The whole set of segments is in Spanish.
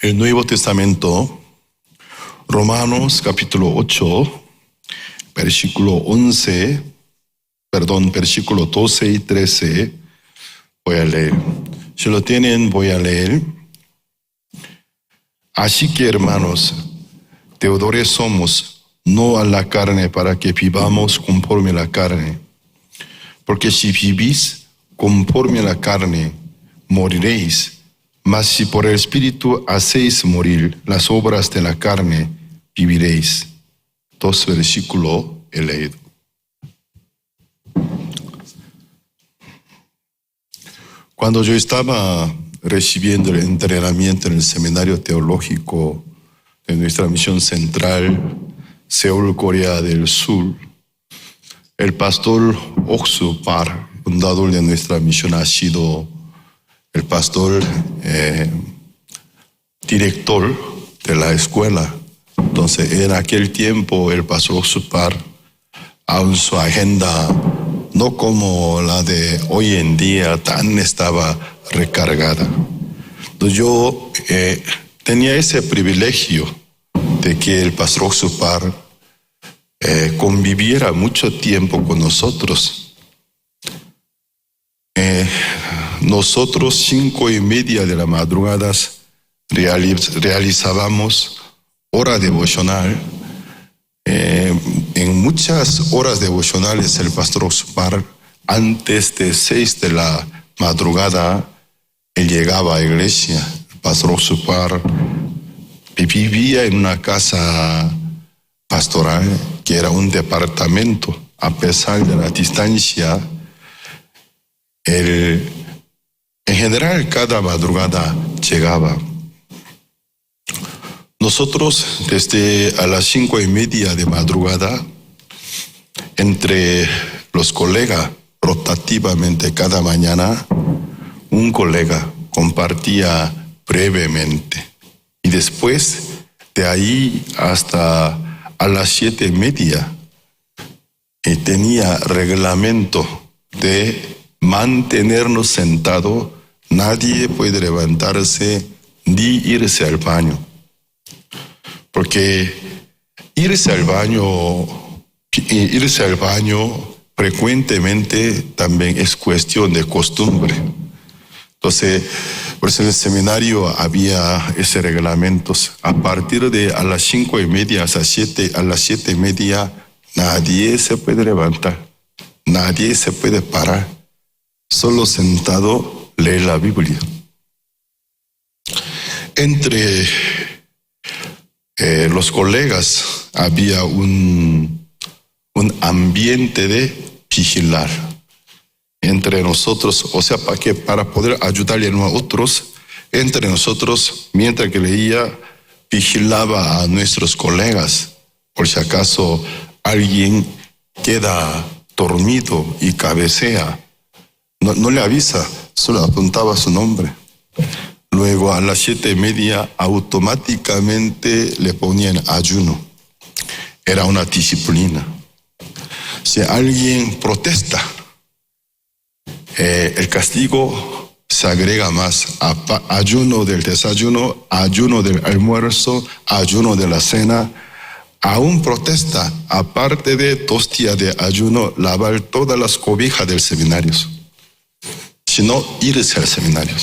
El Nuevo Testamento, Romanos capítulo 8, versículo 12 y 13, voy a leer. Si lo tienen, voy a leer. Así que, hermanos, deudores somos, no a la carne, para que vivamos conforme a la carne. Porque si vivís conforme a la carne, moriréis. Mas si por el Espíritu hacéis morir las obras de la carne, viviréis. 2 versículos he leído. Cuando yo estaba recibiendo el entrenamiento en el seminario teológico de nuestra misión central, Seúl, Corea del Sur, el pastor Oksu Par, fundador de nuestra misión, ha sido el pastor director de la escuela. Entonces, en aquel tiempo, el pastor Oksu Par, aún su agenda, no como la de hoy en día, tan estaba recargada. Entonces, yo tenía ese privilegio de que el pastor Oksu Par conviviera mucho tiempo con nosotros. Nosotros 5:30 de la madrugada realizábamos hora devocional. En muchas horas devocionales el pastor Oksu Par, antes de 6 de la madrugada, él llegaba a la iglesia. El pastor Oksu Par vivía en una casa pastoral que era un departamento. A pesar de la distancia, en general cada madrugada llegaba. Nosotros desde a las 5:30 de madrugada, entre los colegas, rotativamente cada mañana, un colega compartía brevemente. Y después de ahí hasta a las 7:30, tenía reglamento de mantenernos sentados. Nadie puede levantarse ni irse al baño. Porque irse al baño frecuentemente también es cuestión de costumbre. Entonces, por eso en el seminario había ese reglamento. A partir de a las 5:30 a las 7:30, nadie se puede levantar, nadie se puede parar. Solo sentado lee la Biblia. Entre los colegas había un ambiente de vigilar entre nosotros, o sea, para poder ayudarle a otros, entre nosotros, mientras que leía, vigilaba a nuestros colegas, por si acaso alguien queda dormido y cabecea. No le avisa, solo apuntaba su nombre. Luego a las 7:30 automáticamente le ponían ayuno. Era una disciplina. Si alguien protesta, el castigo se agrega más. Ayuno del desayuno, ayuno del almuerzo, ayuno de la cena. Aún protesta, aparte de 2 días de ayuno, lavar todas las cobijas del seminario. Si no, irse al seminario.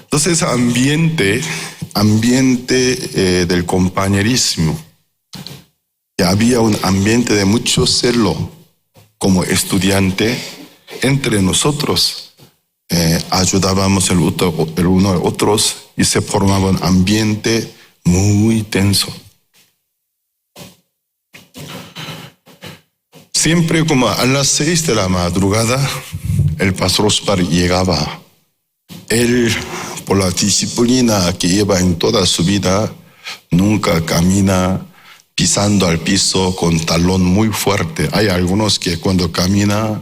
Entonces, ambiente del compañerismo. Y había un ambiente de mucho celo como estudiante. Entre nosotros ayudábamos el uno al otro y se formaba un ambiente muy tenso. Siempre como a las 6 de la madrugada, el pastor Oksu Par llegaba. Él, por la disciplina que lleva en toda su vida, nunca camina pisando al piso con talón muy fuerte. Hay algunos que cuando camina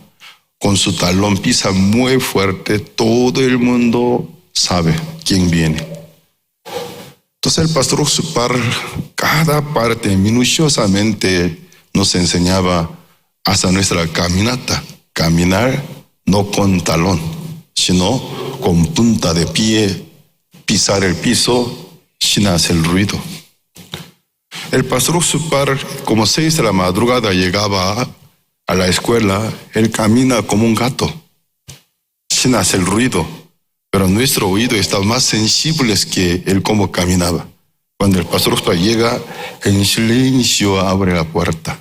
con su talón pisa muy fuerte, todo el mundo sabe quién viene. Entonces el pastor Oksu Par, cada parte minuciosamente nos enseñaba hasta nuestra caminata. Caminar no con talón, sino con punta de pie pisar el piso sin hacer ruido. El pastor Supar, como 6 de la madrugada llegaba a la escuela, él camina como un gato, sin hacer ruido, pero nuestro oído está más sensible que él como caminaba. Cuando el pastor Supar llega, en silencio abre la puerta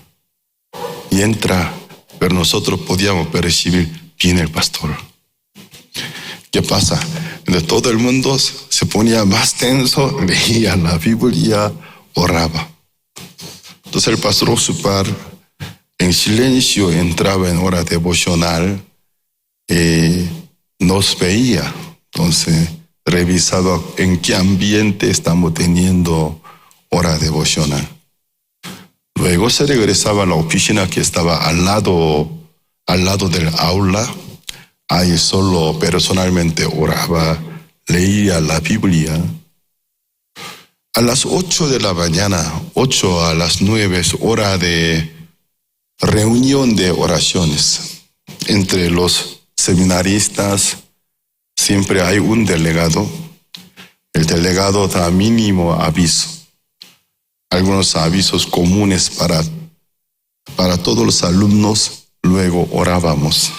y entra, pero nosotros podíamos percibir, viene el pastor. ¿Qué pasa? De todo el mundo se ponía más tenso, leía la Biblia, oraba. Entonces el pastor Supar en silencio entraba en hora devocional, nos veía. Entonces revisaba en qué ambiente estamos teniendo hora devocional. Luego se regresaba a la oficina que estaba al lado del aula. Ahí solo personalmente oraba, leía la Biblia. A las 8 de la mañana, 8 a las 9 es hora de reunión de oraciones. Entre los seminaristas siempre hay un delegado. El delegado da mínimo aviso. Algunos avisos comunes para todos los alumnos. Luego orábamos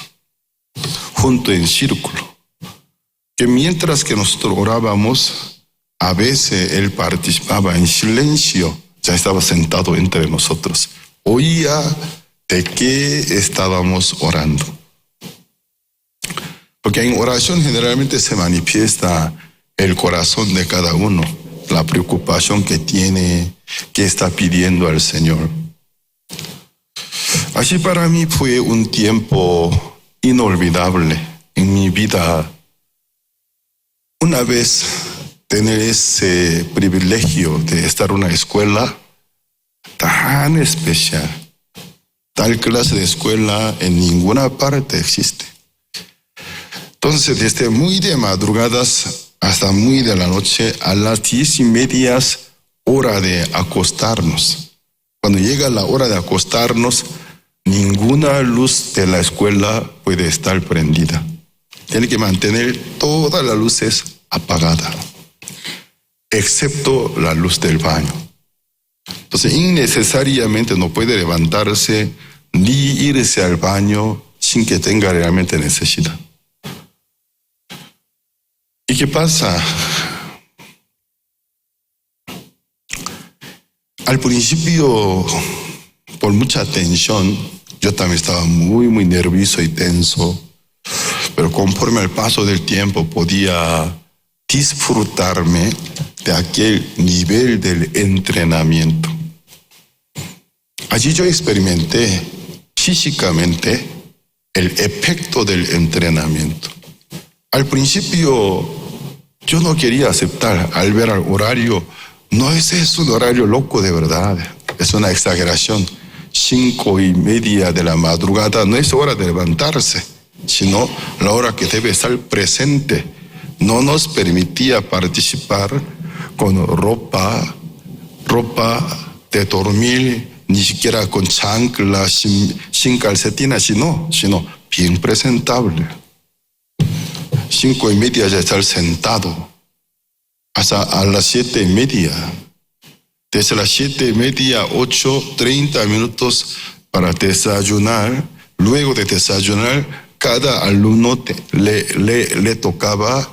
junto en círculo. Que mientras que nosotros orábamos, a veces él participaba en silencio, ya estaba sentado entre nosotros. Oía de qué estábamos orando. Porque en oración generalmente se manifiesta el corazón de cada uno, la preocupación que tiene, que está pidiendo al Señor. Así para mí fue un tiempo inolvidable en mi vida. Una vez tener ese privilegio de estar en una escuela tan especial. Tal clase de escuela en ninguna parte existe. Entonces, desde muy de madrugadas hasta muy de la noche, a las 10:30, hora de acostarnos. Cuando llega la hora de acostarnos, ninguna luz de la escuela puede estar prendida. Tiene que mantener todas las luces apagadas, excepto la luz del baño. Entonces, innecesariamente no puede levantarse ni irse al baño sin que tenga realmente necesidad. ¿Y qué pasa? Al principio, por mucha tensión, yo también estaba muy, muy nervioso y tenso, pero conforme al paso del tiempo podía disfrutarme de aquel nivel del entrenamiento. Allí yo experimenté físicamente el efecto del entrenamiento. Al principio yo no quería aceptar al ver el horario. No es un horario loco de verdad, es una exageración. 5:30 de la madrugada no es hora de levantarse, sino la hora que debe estar presente. No nos permitía participar con ropa de dormir, ni siquiera con chancla, sin calcetines, sino bien presentable. 5:30 ya estar sentado, hasta a las 7:30. Desde las 7:30, 8, 30 minutos para desayunar. Luego de desayunar, cada alumno le tocaba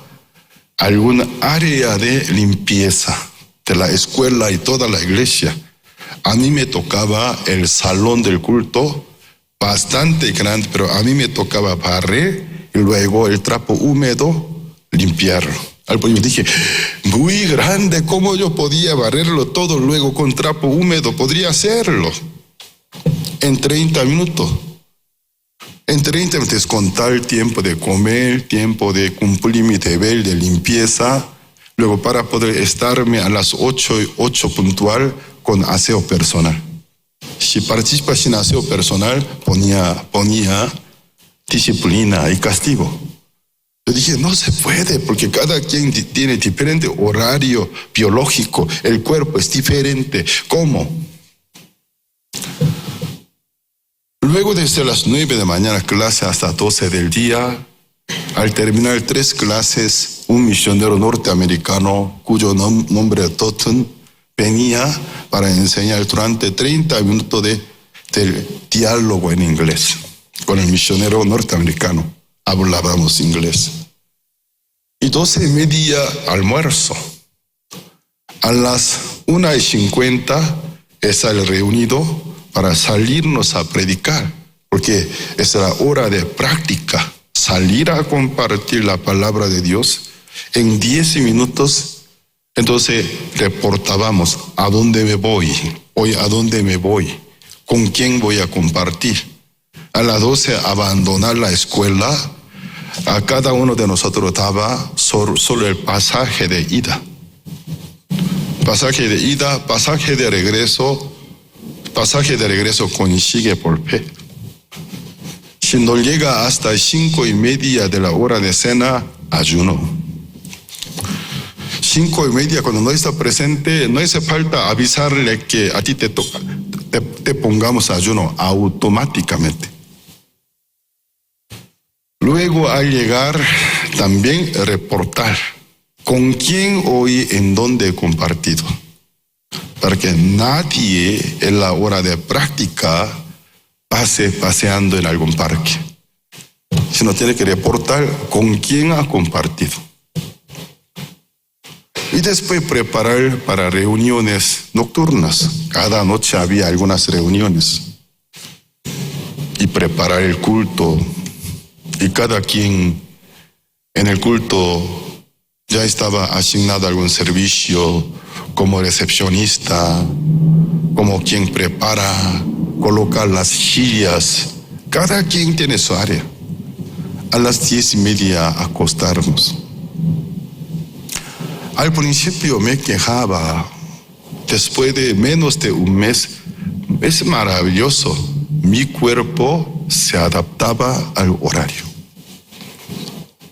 alguna área de limpieza de la escuela y toda la iglesia. A mí me tocaba el salón del culto, bastante grande, pero a mí me tocaba barrer y luego el trapo húmedo, limpiarlo. Al principio dije, muy grande, ¿cómo yo podía barrerlo todo luego con trapo húmedo? Podría hacerlo en 30 minutos. En 30 minutos contar el tiempo de comer, tiempo de cumplir mi deber de limpieza, luego para poder estarme a las 8 puntual con aseo personal. Si participa sin aseo personal, ponía disciplina y castigo. Yo dije, no se puede, porque cada quien tiene diferente horario biológico, el cuerpo es diferente. ¿Cómo? Luego desde las 9 de la mañana clase hasta 12 del día, al terminar 3 clases, un misionero norteamericano cuyo nombre es Totten, venía para enseñar durante 30 minutos del diálogo en inglés. Con el misionero norteamericano hablábamos inglés. Y 12:30 almuerzo. A las 1:50 es el reunido para salirnos a predicar, porque es la hora de práctica, salir a compartir la palabra de Dios. En 10 minutos, entonces reportábamos a dónde me voy, hoy a dónde me voy, con quién voy a compartir. A las 12 abandonar la escuela, a cada uno de nosotros daba solo el pasaje de ida. Pasaje de ida, pasaje de regreso consigue por fe. Si no llega hasta 5:30 de la hora de cena, ayuno. 5:30, cuando no está presente, no hace falta avisarle que a ti te toca, te pongamos ayuno automáticamente. Luego, al llegar, también reportar con quién hoy, en dónde he compartido, para que nadie en la hora de práctica pase paseando en algún parque, sino tiene que reportar con quién ha compartido. Y después preparar para reuniones nocturnas. Cada noche había algunas reuniones. Y preparar el culto. Y cada quien en el culto ya estaba asignado a algún servicio, como recepcionista, como quien prepara, colocar las sillas. Cada quien tiene su área. A las 10:30 acostarnos. Al principio me quejaba, después de menos de un mes, es maravilloso, mi cuerpo se adaptaba al horario.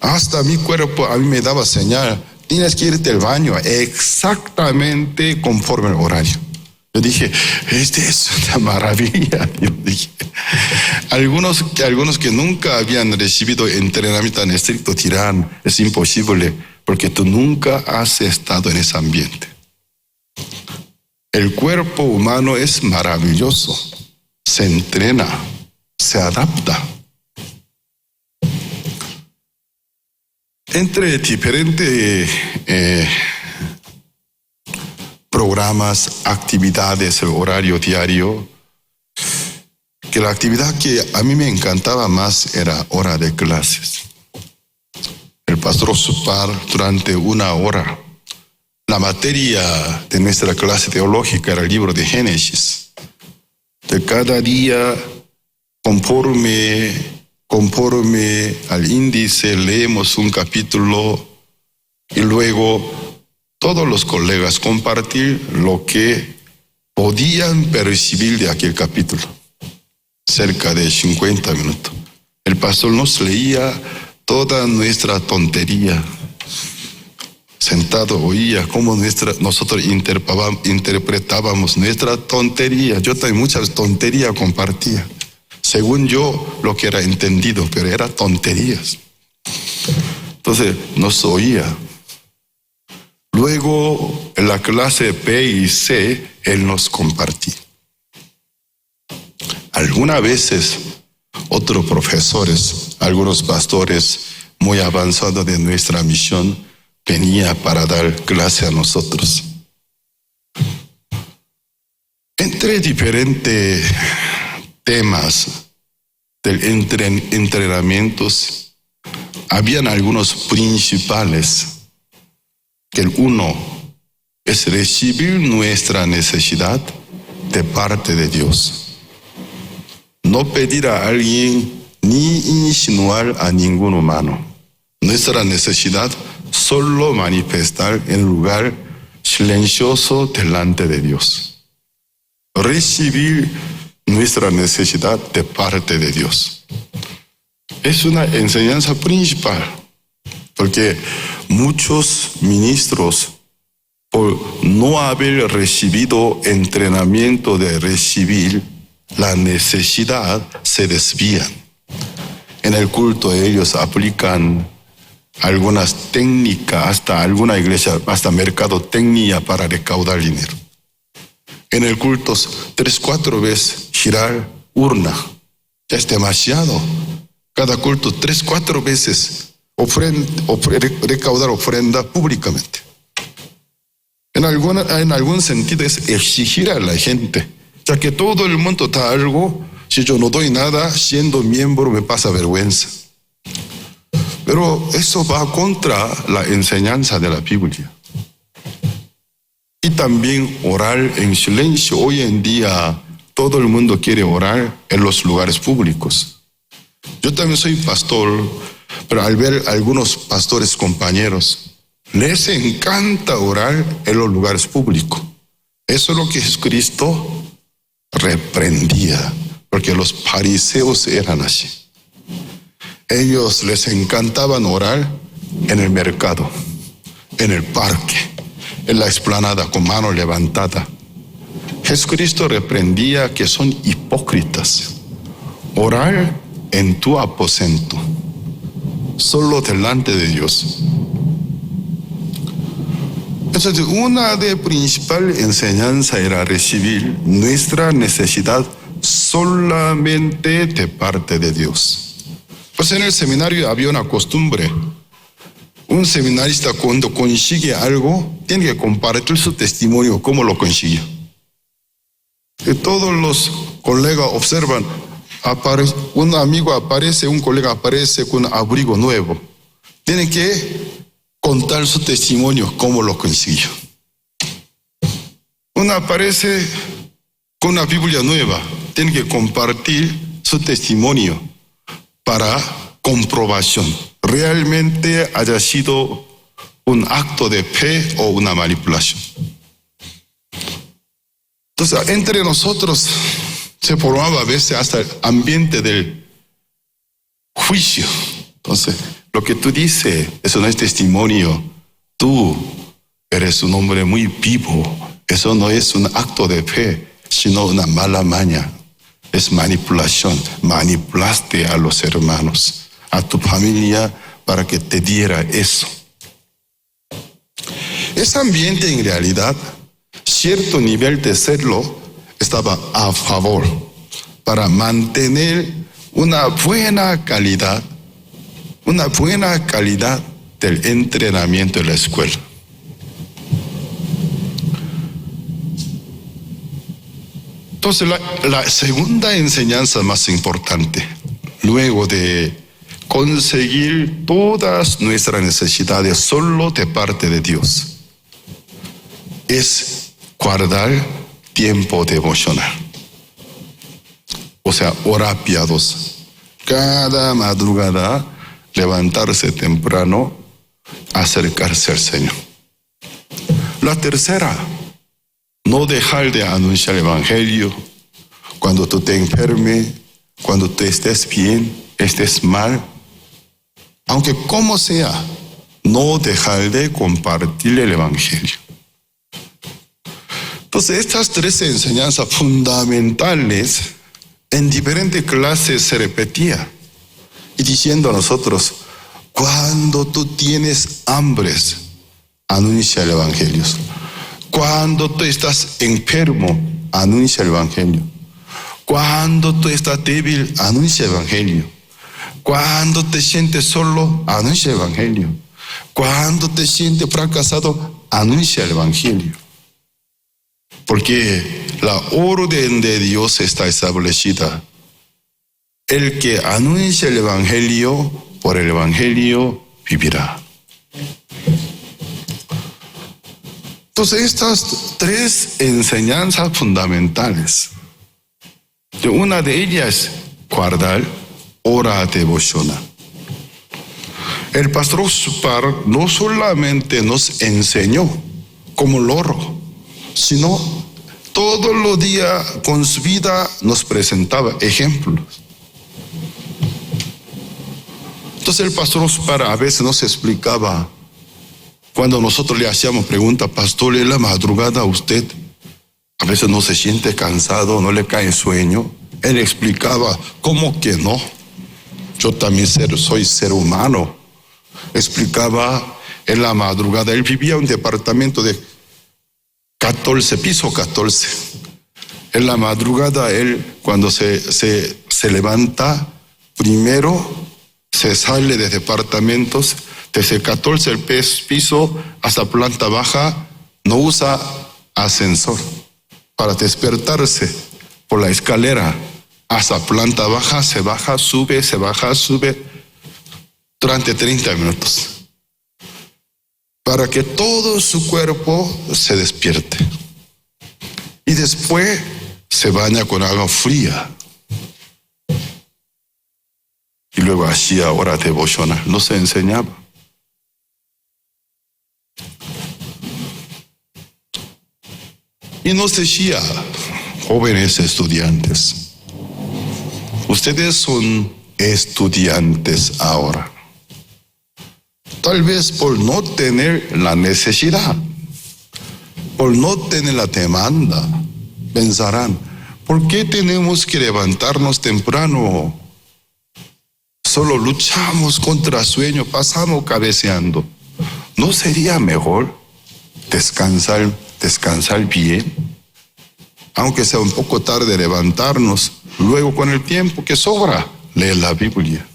Hasta mi cuerpo a mí me daba señal, tienes que irte al baño exactamente conforme al horario. Yo dije, es una maravilla. Yo dije, algunos que nunca habían recibido entrenamiento tan estricto dirán, es imposible, porque tú nunca has estado en ese ambiente. El cuerpo humano es maravilloso, se entrena, se adapta. Entre diferentes programas, actividades, el horario diario, que la actividad que a mí me encantaba más era hora de clases. El pastor Supar durante 1 hora. La materia de nuestra clase teológica era el libro de Génesis. De cada día, conforme al índice, leemos un capítulo y luego todos los colegas compartir lo que podían percibir de aquel capítulo. Cerca de 50 minutos. El pastor nos leía toda nuestra tontería. Sentado oía cómo nosotros interpretábamos nuestra tontería. Yo también muchas tonterías compartía. Según yo, lo que era entendido, pero eran tonterías. Entonces, nos oía. Luego, en la clase B y C, él nos compartía. Algunas veces, otros profesores, algunos pastores muy avanzados de nuestra misión, venían para dar clase a nosotros. Entre diferentes temas del entrenamientos, habían algunos principales, que el uno es recibir nuestra necesidad de parte de Dios. No pedir a alguien ni insinuar a ningún humano. Nuestra necesidad solo manifestar en lugar silencioso delante de Dios. Recibir nuestra necesidad de parte de Dios. Es una enseñanza principal, porque muchos ministros, por no haber recibido entrenamiento de recibir la necesidad, se desvían. En el culto ellos aplican algunas técnicas, hasta alguna iglesia, hasta mercadotecnia para recaudar dinero. En el culto, 3, 4 veces girar urna. Ya es demasiado. Cada culto 3, 4 veces recaudar ofrenda públicamente. En algún sentido es exigir a la gente, ya que todo el mundo da algo. Si yo no doy nada, siendo miembro me pasa vergüenza. Pero eso va contra la enseñanza de la Biblia. Y también orar en silencio. Hoy en día todo el mundo quiere orar en los lugares públicos. Yo también soy pastor, pero al ver algunos pastores compañeros, les encanta orar en los lugares públicos. Eso es lo que Jesucristo reprendía, porque los fariseos eran así. Ellos les encantaban orar en el mercado, en el parque, en la explanada con mano levantada. Jesucristo reprendía que son hipócritas. Orar en tu aposento, solo delante de Dios. Entonces, una de principal enseñanza era recibir nuestra necesidad solamente de parte de Dios. Pues en el seminario había una costumbre. Un seminarista cuando consigue algo, tiene que compartir su testimonio, cómo lo consiguió. Y todos los colegas observan, un amigo aparece, un colega aparece con un abrigo nuevo. Tienen que contar su testimonio, cómo lo consiguió. Uno aparece con una Biblia nueva, tiene que compartir su testimonio para comprobación. Realmente haya sido un acto de fe o una manipulación. Entonces, entre nosotros se formaba a veces hasta el ambiente del juicio. Entonces, lo que tú dices, eso no es testimonio. Tú eres un hombre muy vivo. Eso no es un acto de fe, sino una mala maña. Es manipulación. Manipulaste a los hermanos, a tu familia, para que te diera eso. Ese ambiente en realidad, cierto nivel de serlo, estaba a favor para mantener una buena calidad del entrenamiento en la escuela. Entonces, la segunda enseñanza más importante, luego de conseguir todas nuestras necesidades solo de parte de Dios, es guardar tiempo devocional. O sea, hora piadosa. Cada madrugada, levantarse temprano, acercarse al Señor. La tercera, no dejar de anunciar el Evangelio cuando tú te enfermes, cuando tú estés bien, estés mal. Aunque como sea, no dejar de compartir el Evangelio. Entonces, estas 3 enseñanzas fundamentales en diferentes clases se repetía. Y diciendo a nosotros, cuando tú tienes hambre, anuncia el Evangelio. Cuando tú estás enfermo, anuncia el Evangelio. Cuando tú estás débil, anuncia el Evangelio. Cuando te sientes solo, anuncia el Evangelio. Cuando te sientes fracasado, anuncia el Evangelio. Porque la orden de Dios está establecida. El que anuncia el Evangelio, por el Evangelio vivirá. Entonces, estas 3 enseñanzas fundamentales, una de ellas, guardar hora devocional. El pastor Spar no solamente nos enseñó como loro, sino todos los días con su vida nos presentaba ejemplos. Entonces el pastor Spar a veces nos explicaba, cuando nosotros le hacíamos preguntas, pastor, en la madrugada usted a veces no se siente cansado, no le cae sueño. Él explicaba, ¿cómo que no? Yo también soy ser humano. explicaba en la madrugada. Él vivía en un departamento de 14, piso 14. En la madrugada, él cuando se levanta, primero se sale de departamentos, desde 14 el piso hasta planta baja, no usa ascensor. Para despertarse por la escalera hasta planta baja, se baja, sube, se baja, sube, durante 30 minutos. Para que todo su cuerpo se despierte. Y después se baña con agua fría. Y luego hacía hora devocional. No se enseñaba. Y nos decía, jóvenes estudiantes, ustedes son estudiantes ahora. Tal vez por no tener la necesidad, por no tener la demanda, pensarán, ¿por qué tenemos que levantarnos temprano? Solo luchamos contra sueño, pasamos cabeceando. ¿No sería mejor descansar bien? Aunque sea un poco tarde levantarnos, luego con el tiempo que sobra, leer la Biblia.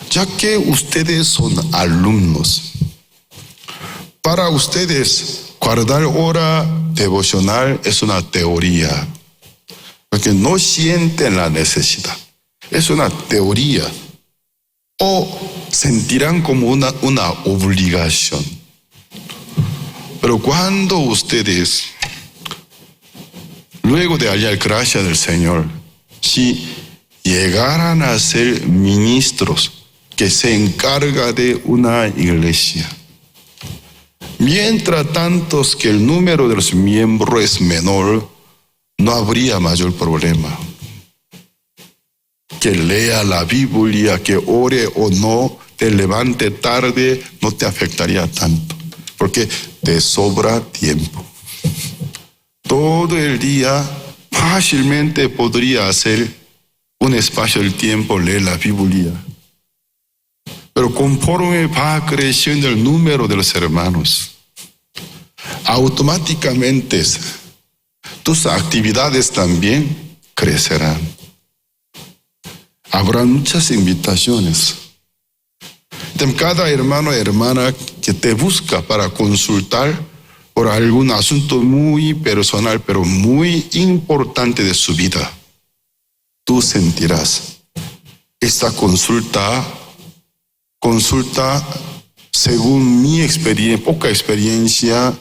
Ya que ustedes son alumnos, para ustedes guardar hora devocional es una teoría, porque no sienten la necesidad. Es una teoría. O sentirán como una obligación. Pero cuando ustedes, luego de hallar gracia del Señor, si llegaran a ser ministros que se encarga de una iglesia, mientras tanto que el número de los miembros es menor, no habría mayor problema. Que lea la Biblia, que ore o no, te levante tarde, no te afectaría tanto, porque te sobra tiempo. Todo el día fácilmente podría hacer un espacio del tiempo, leer la Biblia. Pero conforme va creciendo el número de los hermanos, automáticamente tus actividades también crecerán. Habrá muchas invitaciones. Cada hermano o hermana que te busca para consultar por algún asunto muy personal, pero muy importante de su vida, tú sentirás, esta consulta según mi experiencia, poca experiencia,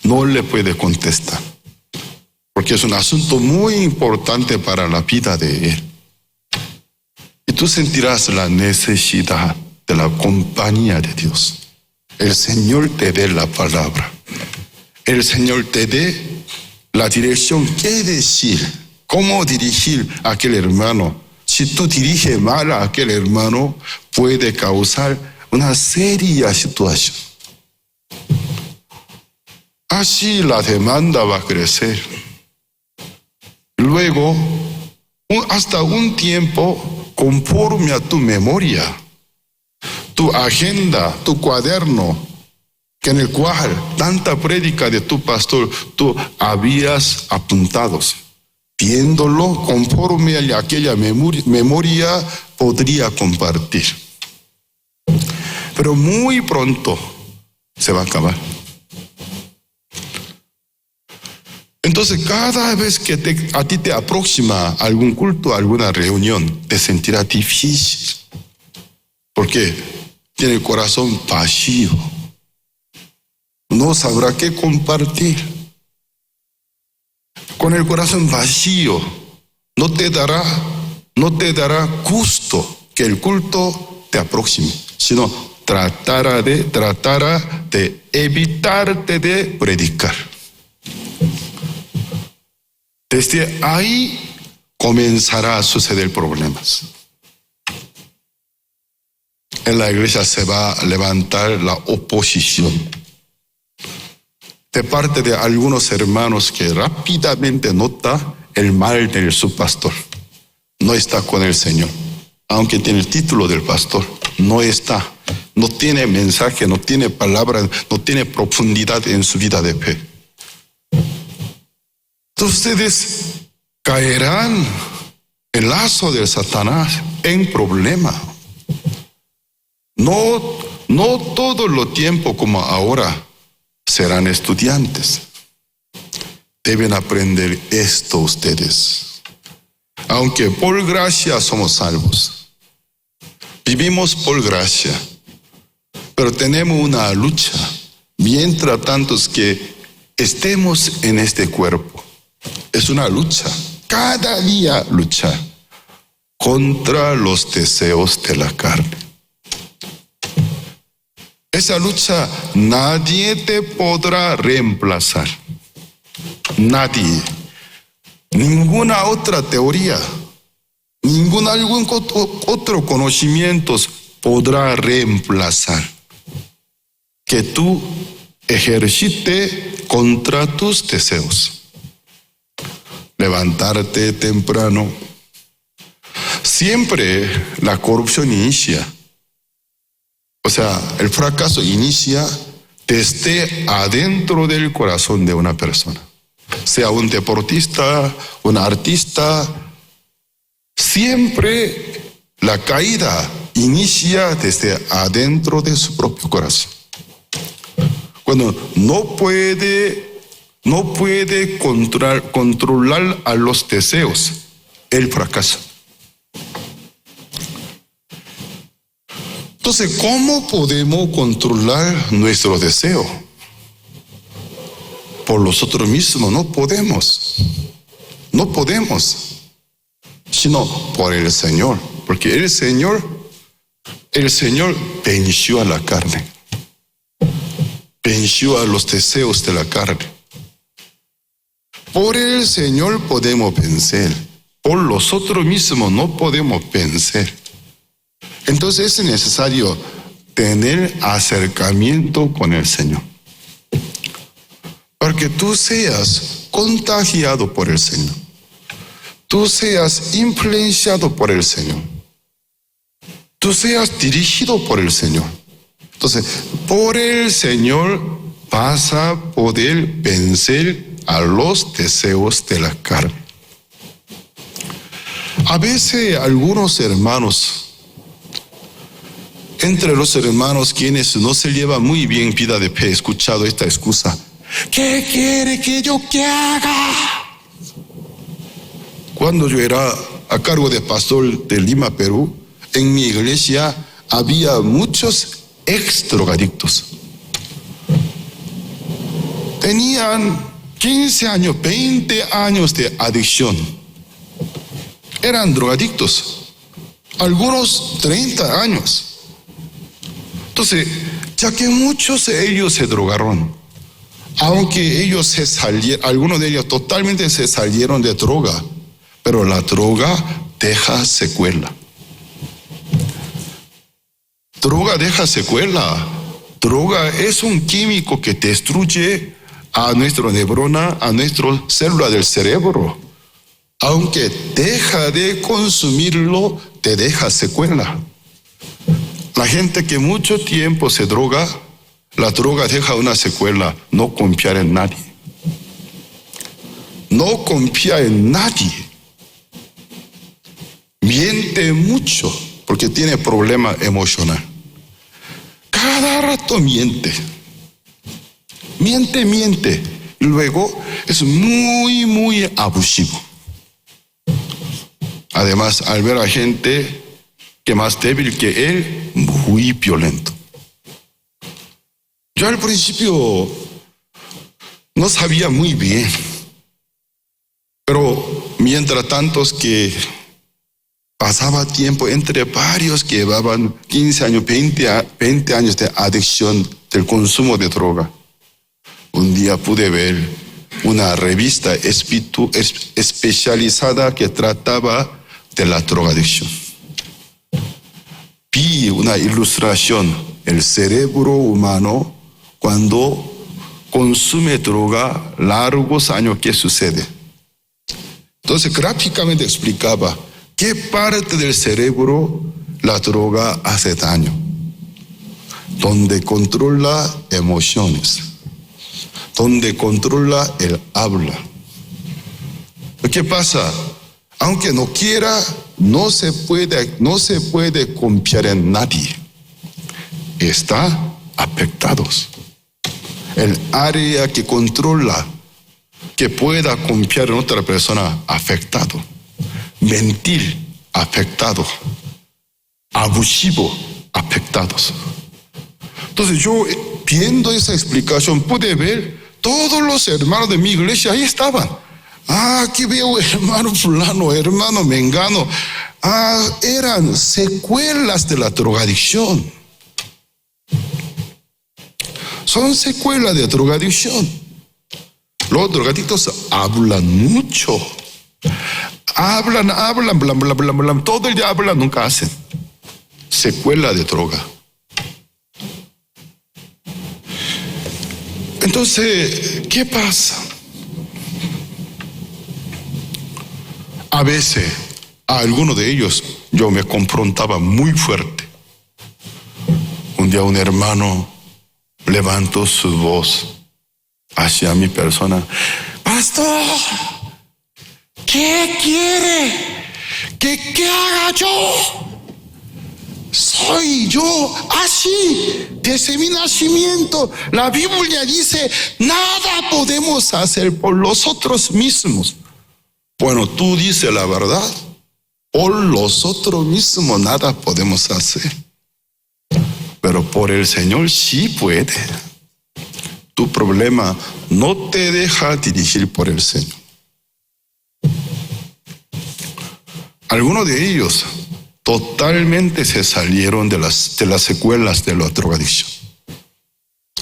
no le puede contestar, porque es un asunto muy importante para la vida de él. Y tú sentirás la necesidad de la compañía de Dios. El Señor te dé la palabra. El Señor te dé la dirección. ¿Qué decir? ¿Cómo dirigir a aquel hermano? Si tú diriges mal a aquel hermano, puede causar una seria situación. Así la demanda va a crecer. Luego, hasta un tiempo, conforme a tu memoria, tu agenda, tu cuaderno, que en el cual tanta prédica de tu pastor tú habías apuntado. Viéndolo conforme a aquella memoria podría compartir. Pero muy pronto se va a acabar. Entonces, cada vez que a ti te aproxima algún culto, alguna reunión, te sentirás difícil. Porque tiene el corazón vacío. No sabrá qué compartir. Con el corazón vacío, no te dará gusto que el culto te aproxime, sino tratará de evitarte de predicar. Desde ahí comenzará a suceder problemas. En la iglesia se va a levantar la oposición de parte de algunos hermanos que rápidamente nota el mal de su pastor. No está con el Señor. aunque tiene el título del pastor, no está, no tiene mensaje, no tiene palabra, no tiene profundidad en su vida de fe. Entonces ustedes caerán en el lazo del Satanás, en problema. No todo lo tiempo como ahora serán estudiantes. Deben aprender esto ustedes. Aunque por gracia somos salvos, vivimos por gracia, pero tenemos una lucha mientras tantos que estemos en este cuerpo. Es una lucha, cada día luchar contra los deseos de la carne. Esa lucha nadie te podrá reemplazar. Nadie. Ninguna otra teoría, algún otro conocimiento podrá reemplazar que tú ejercite contra tus deseos. Levantarte temprano. Siempre la corrupción inicia. O sea, el fracaso inicia desde adentro del corazón de una persona. Sea un deportista, un artista, siempre la caída inicia desde adentro de su propio corazón. Cuando no puede controlar a los deseos, él fracasa. Entonces, ¿cómo podemos controlar nuestro deseo? Por nosotros mismos no podemos, sino por el Señor, porque el Señor venció a la carne, venció a los deseos de la carne. Por el Señor podemos vencer, por nosotros mismos no podemos vencer. Entonces es necesario tener acercamiento con el Señor, para que tú seas contagiado por el Señor, tú seas influenciado por el Señor, tú seas dirigido por el Señor. Entonces, por el Señor vas a poder vencer a los deseos de la carne. A veces algunos hermanos, entre los hermanos quienes no se llevan muy bien vida de fe, he escuchado esta excusa: ¿qué quiere que yo que haga? Cuando yo era a cargo de pastor de Lima, Perú, en mi iglesia había muchos ex-drogadictos. Tenían 15 años, 20 años de adicción. Eran drogadictos. Algunos 30 años. Entonces, ya que muchos de ellos se drogaron, aunque ellos algunos de ellos totalmente se salieron de droga, pero la droga deja secuela. Droga deja secuela. Droga es un químico que destruye a nuestra neurona, a nuestra célula del cerebro. Aunque deja de consumirlo, te deja secuela. La gente que mucho tiempo se droga, la droga deja una secuela: no confiar en nadie. No confía en nadie. Miente mucho porque tiene problema emocional. Cada rato miente. Miente. Y luego es muy abusivo. Además, al ver a gente que más débil que él, muy violento. Yo al principio no sabía muy bien, pero mientras tantos que pasaba tiempo entre varios que llevaban 15 años, 20 años de adicción del consumo de droga, un día pude ver una revista especializada que trataba de la drogadicción. Vi una ilustración: el cerebro humano cuando consume droga, largos años, ¿qué sucede? Entonces gráficamente explicaba ¿Qué parte del cerebro la droga hace daño? Donde controla emociones, donde controla el habla. ¿Qué pasa? Aunque no quiera, no se puede confiar en nadie. Está afectados. El área que controla, que pueda confiar en otra persona, afectado. Mentir, afectado. Abusivo, afectados. Entonces yo, viendo esa explicación, pude ver todos los hermanos de mi iglesia, ahí estaban. Aquí veo hermano fulano, hermano mengano. Eran secuelas de la drogadicción. Son secuelas de drogadicción. Los drogadictos hablan mucho. Hablan, blan, todo el día hablan, nunca hacen. Secuela de droga. Entonces, ¿qué pasa? A veces, a alguno de ellos, yo me confrontaba muy fuerte. Un día un hermano levantó su voz hacia mi persona. Pastor, ¿qué quiere que haga yo? Soy yo así, desde mi nacimiento. La Biblia dice, nada podemos hacer por nosotros mismos. Bueno, tú dices la verdad, por nosotros mismos nada podemos hacer. Pero por el Señor sí puede. Tu problema no te deja dirigir por el Señor. Algunos de ellos totalmente se salieron de las secuelas de la drogadicción.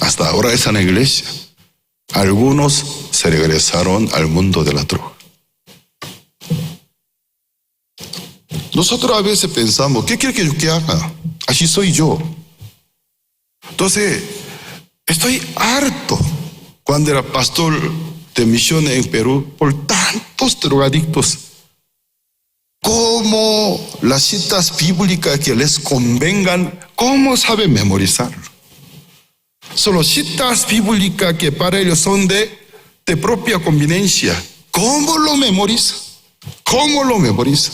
Hasta ahora están en la iglesia. Algunos se regresaron al mundo de la droga. Nosotros a veces pensamos, ¿qué quiere que haga? Así soy yo. Entonces, estoy harto cuando era pastor de misiones en Perú por tantos drogadictos. Como las citas bíblicas que les convengan, ¿cómo saben memorizarlo? Solo citas bíblicas que para ellos son de propia conveniencia. ¿Cómo lo memoriza? ¿Cómo lo memoriza?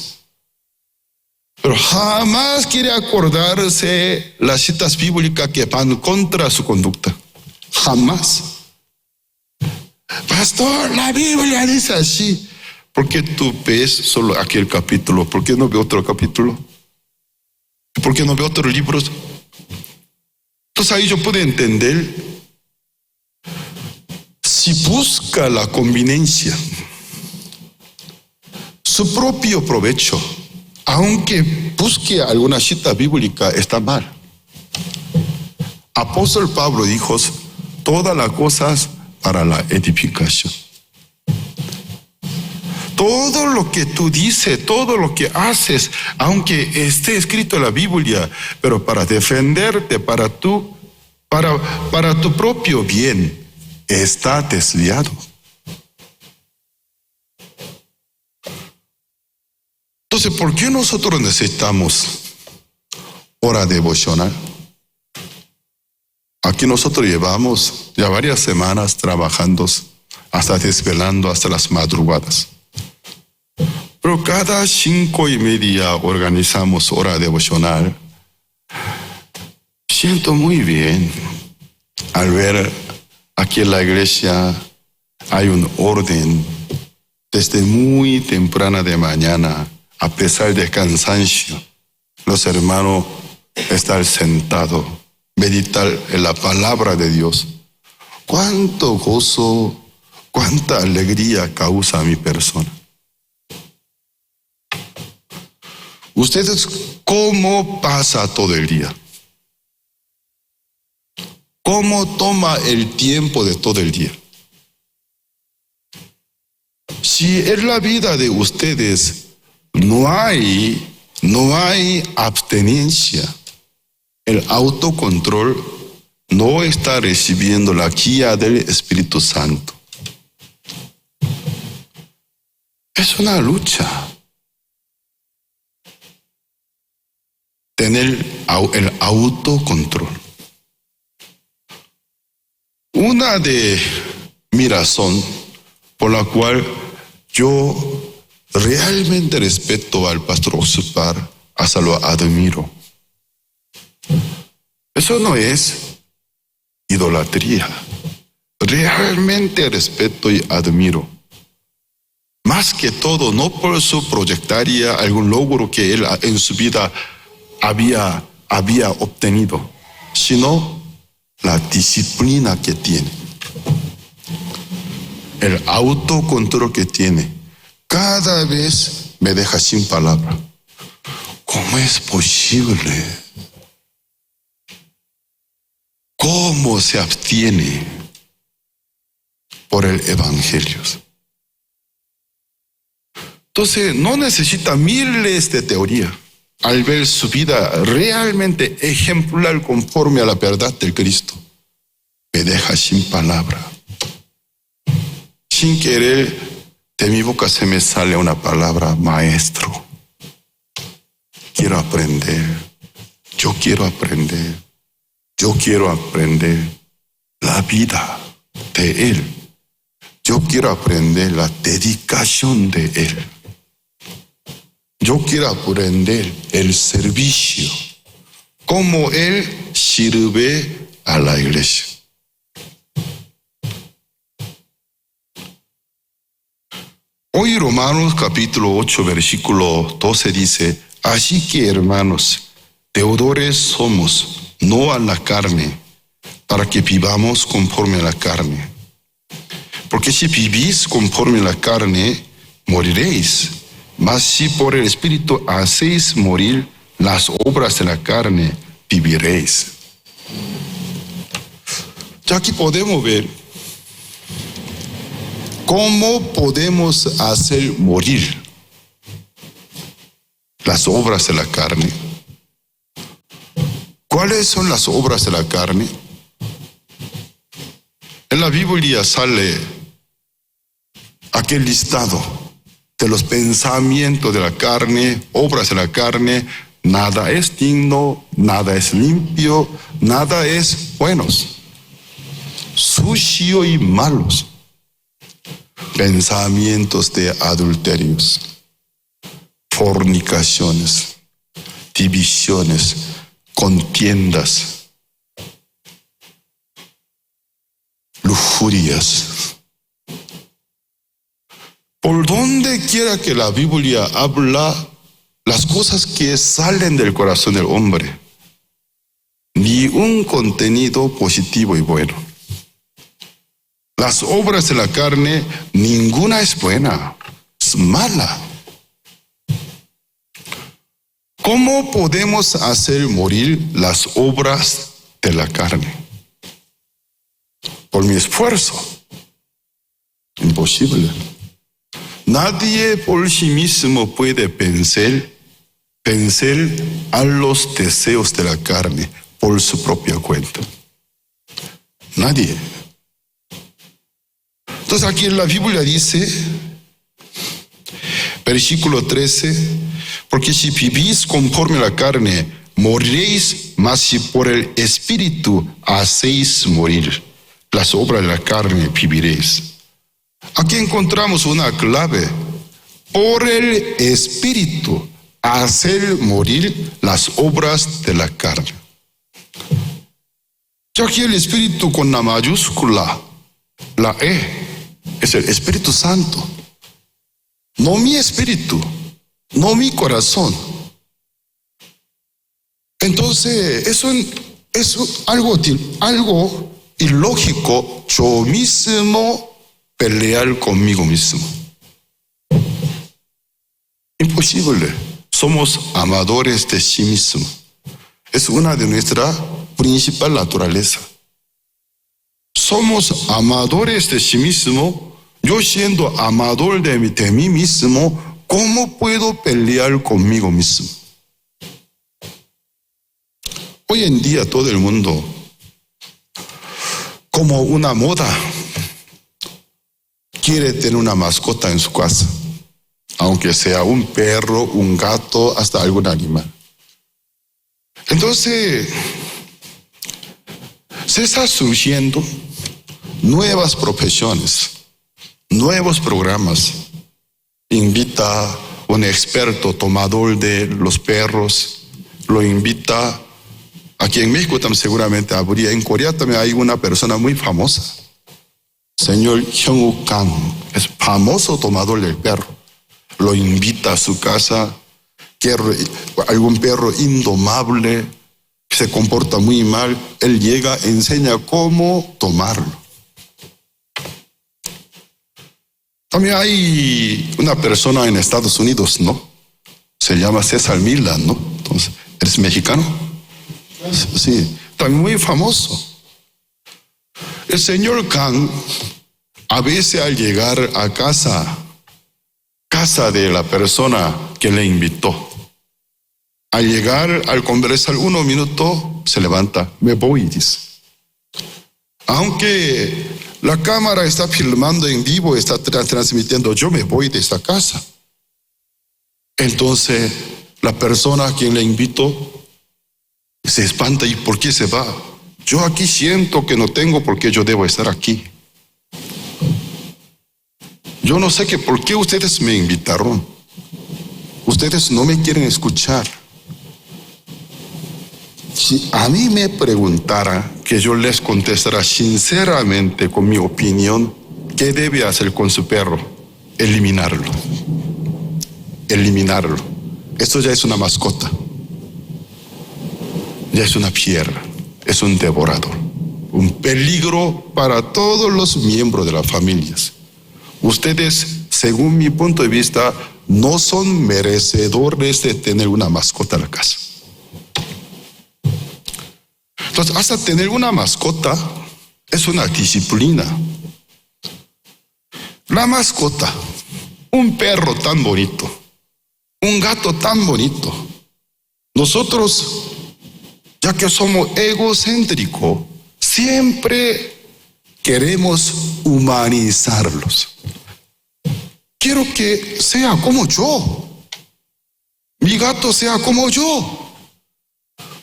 Pero jamás quiere acordarse las citas bíblicas que van contra su conducta. Jamás. Pastor, la Biblia dice así. ¿Por qué tú ves solo aquel capítulo? ¿Por qué no ves otro capítulo? ¿Por qué no ves otros libros? Entonces ahí yo puedo entender, si busca la conveniencia, su propio provecho, aunque busque alguna cita bíblica, está mal. Apóstol Pablo dijo, todas las cosas para la edificación. Todo lo que tú dices, todo lo que haces, aunque esté escrito en la Biblia, pero para defenderte, para tu propio bien, está desviado. Entonces, ¿por qué nosotros necesitamos hora devocional? Aquí nosotros llevamos ya varias semanas trabajando, hasta desvelando, hasta las madrugadas. Pero cada 5:30 organizamos hora devocional. Siento muy bien al ver aquí en la iglesia hay un orden desde muy temprana de mañana, a pesar de cansancio. Los hermanos están sentados, meditar en la palabra de Dios. Cuánto gozo, cuánta alegría causa a mi persona. ¿Ustedes cómo pasa todo el día? ¿Cómo toma el tiempo de todo el día? Si en la vida de ustedes no hay abstenencia, el autocontrol no está recibiendo la guía del Espíritu Santo. Es una lucha. tener el autocontrol. Una de mi razón por la cual yo realmente respeto al pastor Ospar, hasta lo admiro. Eso no es idolatría. Realmente respeto y admiro. Más que todo, no por su proyectaria algún logro que él en su vida había obtenido, sino la disciplina que tiene, el autocontrol que tiene. Cada vez me deja sin palabra. ¿Cómo es posible? ¿Cómo se abstiene por el Evangelio? Entonces, no necesita miles de teoría. Al ver su vida realmente ejemplar conforme a la verdad del Cristo, me deja sin palabra. Sin querer, de mi boca se me sale una palabra: maestro. Quiero aprender. Yo quiero aprender. Yo quiero aprender la vida de Él. Yo quiero aprender la dedicación de Él. Yo quiero aprender el servicio, cómo Él sirve a la iglesia. Hoy Romanos capítulo 8, versículo 12 dice: así que, hermanos, deudores somos, no a la carne, para que vivamos conforme a la carne. Porque si vivís conforme a la carne, moriréis. Mas si por el Espíritu hacéis morir las obras de la carne, viviréis. Ya aquí podemos ver cómo podemos hacer morir las obras de la carne. ¿Cuáles son las obras de la carne? En la Biblia sale aquel listado de los pensamientos de la carne, obras de la carne. Nada es digno, nada es limpio, nada es buenos. Sucio y malos. Pensamientos de adulterios, fornicaciones, divisiones, contiendas, lujurias. Por donde quiera que la Biblia habla, las cosas que salen del corazón del hombre, ni un contenido positivo y bueno. Las obras de la carne, ninguna es buena, es mala. ¿Cómo podemos hacer morir las obras de la carne? Por mi esfuerzo. Imposible. Nadie por sí mismo puede vencer a los deseos de la carne por su propia cuenta. Nadie. Entonces aquí en la Biblia dice, versículo 13, porque si vivís conforme a la carne, moriréis, mas si por el Espíritu hacéis morir las obras de la carne, viviréis. Aquí encontramos una clave: por el Espíritu hacer morir las obras de la carne. Ya aquí el Espíritu con la mayúscula, la E, es el Espíritu Santo. No mi espíritu, no mi corazón. Entonces, eso es algo ilógico, yo mismo pelear conmigo mismo. Imposible. Somos amadores de sí mismo. Es una de nuestra principal naturaleza. Somos amadores de sí mismo. Yo siendo amador de mí mismo, ¿cómo puedo pelear conmigo mismo? Hoy en día todo el mundo, como una moda, quiere tener una mascota en su casa, aunque sea un perro, un gato, hasta algún animal. Entonces, se está surgiendo nuevas profesiones, nuevos programas. Invita a un experto tomador de los perros, lo invita. Aquí en México también seguramente habría, en Corea también hay una persona muy famosa, señor Hyung-woo Kang, es famoso tomador del perro. Lo invita a su casa, algún perro indomable, que se comporta muy mal, él llega, enseña cómo tomarlo. También hay una persona en Estados Unidos, ¿no? Se llama César Millan, ¿no? Entonces, ¿eres mexicano? Sí, también muy famoso. El señor Kang, a veces al llegar a casa de la persona que le invitó, al llegar, al conversar 1 minuto, se levanta, me voy, dice. Aunque la cámara está filmando en vivo, está transmitiendo, yo me voy de esta casa. Entonces, la persona a quien le invitó se espanta. ¿Y por qué se va? Yo aquí siento que no tengo por qué yo debo estar aquí. Yo no sé por qué ustedes me invitaron. Ustedes no me quieren escuchar. Si a mí me preguntara, que yo les contestara sinceramente con mi opinión, ¿qué debe hacer con su perro? Eliminarlo. Eliminarlo. Esto ya es una mascota. Ya es una fiera. Es un devorador. Un peligro para todos los miembros de las familias. Ustedes, según mi punto de vista, no son merecedores de tener una mascota en la casa. Entonces, hasta tener una mascota es una disciplina. La mascota, un perro tan bonito, un gato tan bonito, nosotros, ya que somos egocéntricos, siempre queremos humanizarlos. Quiero que sea como yo, mi gato sea como yo,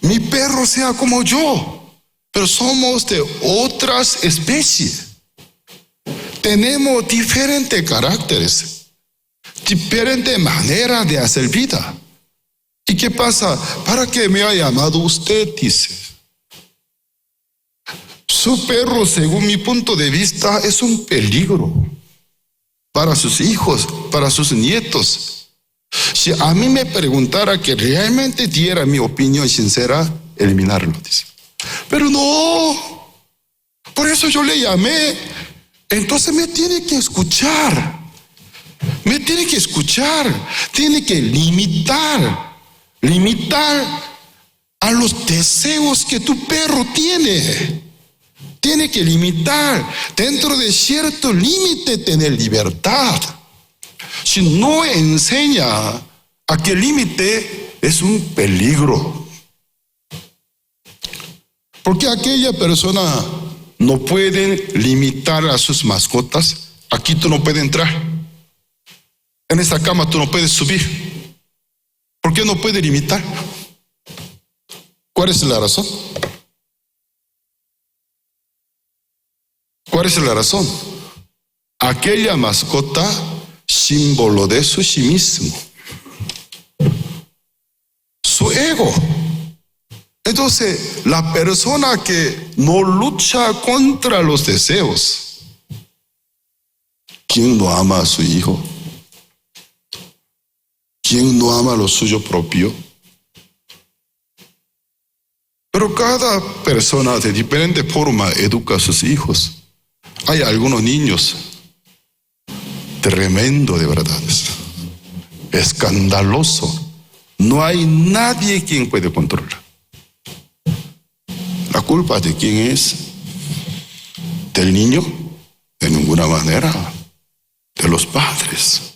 mi perro sea como yo, pero somos de otras especies. Tenemos diferentes caracteres, diferente manera de hacer vida. ¿Y qué pasa? ¿Para qué me ha llamado usted? Dice. Su perro, según mi punto de vista, es un peligro para sus hijos, para sus nietos. Si a mí me preguntara que realmente diera mi opinión sincera, eliminarlo, dice. Pero no, por eso yo le llamé. Entonces me tiene que escuchar. Me tiene que escuchar. Tiene que limitar a los deseos que tu perro tiene. Tiene que limitar. Dentro de cierto límite tener libertad. Si no enseña a qué límite, es un peligro. Porque aquella persona no puede limitar a sus mascotas. Aquí tú no puedes entrar. En esta cama tú no puedes subir. ¿Por qué no puedes limitar? ¿Cuál es la razón? ¿Cuál es la razón? Aquella mascota, símbolo de su sí mismo, su ego. Entonces, la persona que no lucha contra los deseos, ¿quién no ama a su hijo? ¿Quién no ama lo suyo propio? Pero cada persona de diferente forma educa a sus hijos. Hay algunos niños tremendo, de verdad, escandaloso. No hay nadie quien puede controlar. ¿La culpa de quién es? ¿Del niño? De ninguna manera. De los padres.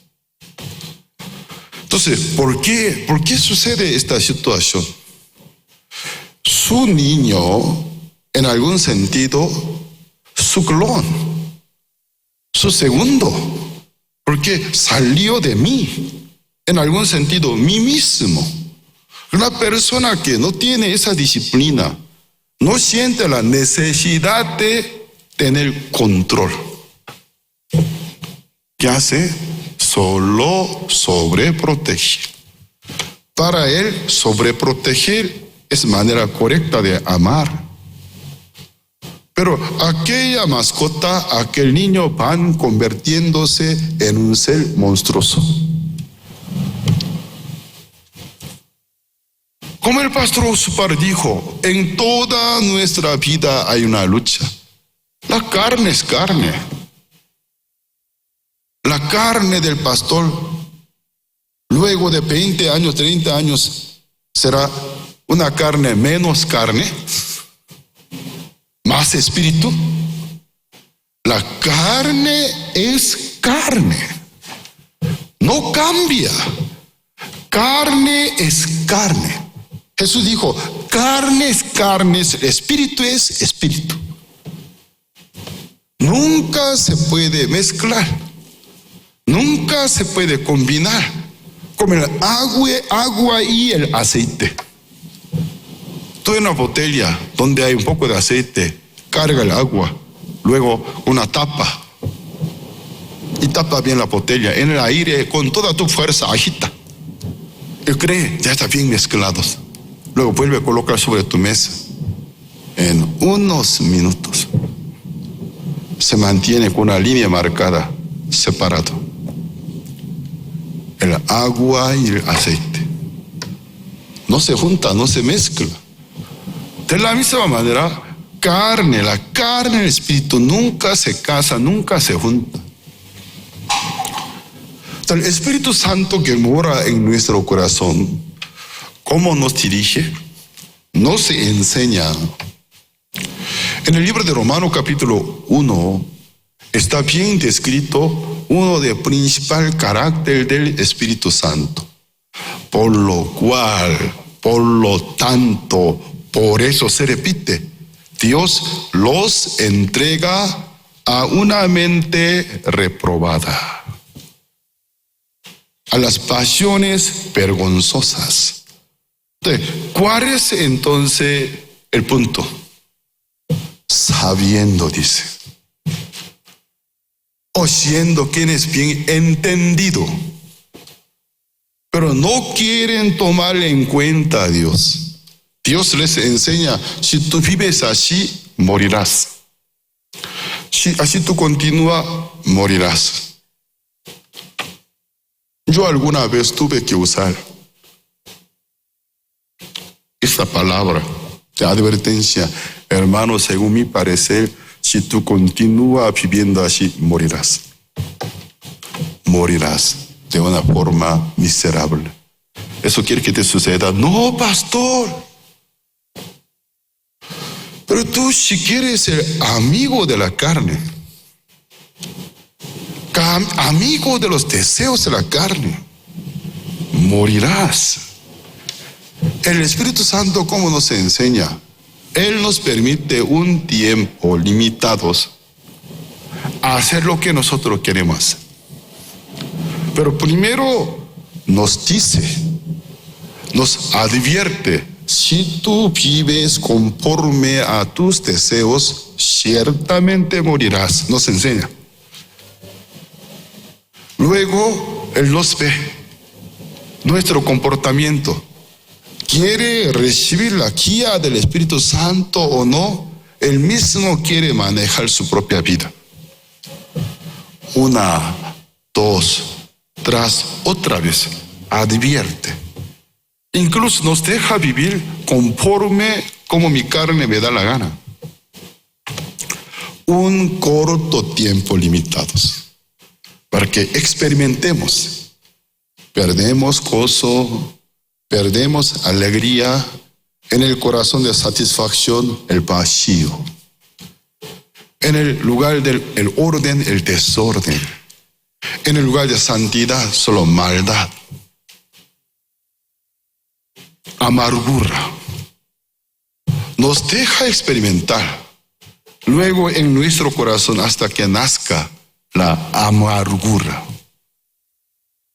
Entonces, ¿por qué sucede esta situación? Su niño, en algún sentido, su clon, su segundo, porque salió de mí, en algún sentido, mí mismo. Una persona que no tiene esa disciplina no siente la necesidad de tener control. ¿Qué hace? Solo sobreproteger. Para él, sobreproteger es manera correcta de amar. Pero aquella mascota, aquel niño van convirtiéndose en un ser monstruoso. Como el pastor Osupar dijo, en toda nuestra vida hay una lucha. La carne es carne. La carne del pastor, luego de 20 años, 30 años, será una carne menos carne, más espíritu. La carne es carne. No cambia. Carne es carne. Jesús dijo, carne es carne, espíritu es espíritu. Nunca se puede mezclar. Nunca se puede combinar como el agua y el aceite. Tú en una botella donde hay un poco de aceite, carga el agua, luego una tapa y tapa bien la botella. En el aire, con toda tu fuerza, agita. Y cree, ya está bien mezclados. Luego vuelve a colocar sobre tu mesa. En unos minutos se mantiene con una línea marcada, separado. El agua y el aceite. No se junta, no se mezcla. De la misma manera, la carne y el espíritu nunca se casan, nunca se juntan. El Espíritu Santo que mora en nuestro corazón, ¿cómo nos dirige? Nos enseña. En el libro de Romanos capítulo 1 está bien descrito uno del principal carácter del Espíritu Santo. Por lo cual, por lo tanto, por eso se repite, Dios los entrega a una mente reprobada, a las pasiones vergonzosas. Entonces, ¿cuál es entonces el punto? Sabiendo, dice, o siendo quienes bien entendido, pero no quieren tomar en cuenta a Dios. Dios les enseña, si tú vives así, morirás. Si así tú continúas, morirás. Yo alguna vez tuve que usar esta palabra de advertencia. Hermano, según mi parecer, si tú continúas viviendo así, morirás. Morirás de una forma miserable. ¿Eso quiere que te suceda? No, pastor. Pero tú, si quieres ser amigo de la carne, amigo de los deseos de la carne, morirás. El Espíritu Santo, ¿cómo nos enseña? Él nos permite un tiempo limitado a hacer lo que nosotros queremos. Pero primero nos dice, nos advierte, si tú vives conforme a tus deseos, ciertamente morirás. Nos enseña. Luego, Él nos ve nuestro comportamiento. ¿Quiere recibir la guía del Espíritu Santo o no? Él mismo quiere manejar su propia vida. Una, dos, tras otra vez, advierte. Incluso nos deja vivir conforme como mi carne me da la gana. Un corto tiempo limitados, para que experimentemos. Perdemos gozo, perdemos alegría, en el corazón de satisfacción, el vacío. En el lugar del orden, el desorden. En el lugar de santidad, solo maldad. Amargura. Nos deja experimentar. Luego en nuestro corazón hasta que nazca la amargura.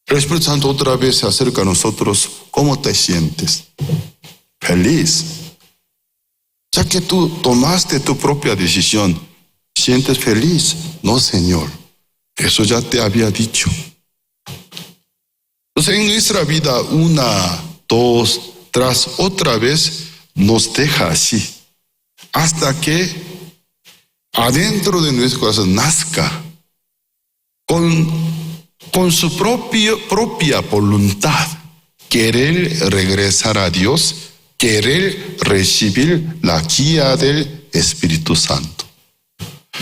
El Espíritu Santo otra vez se acerca a nosotros. ¿Cómo te sientes? Feliz. Ya que tú tomaste tu propia decisión, ¿sientes feliz? No, Señor. Eso ya te había dicho. Entonces en nuestra vida, una, dos, tras otra vez, nos deja así. Hasta que adentro de nuestro corazón nazca con su propia voluntad, querer regresar a Dios, querer recibir la guía del Espíritu Santo.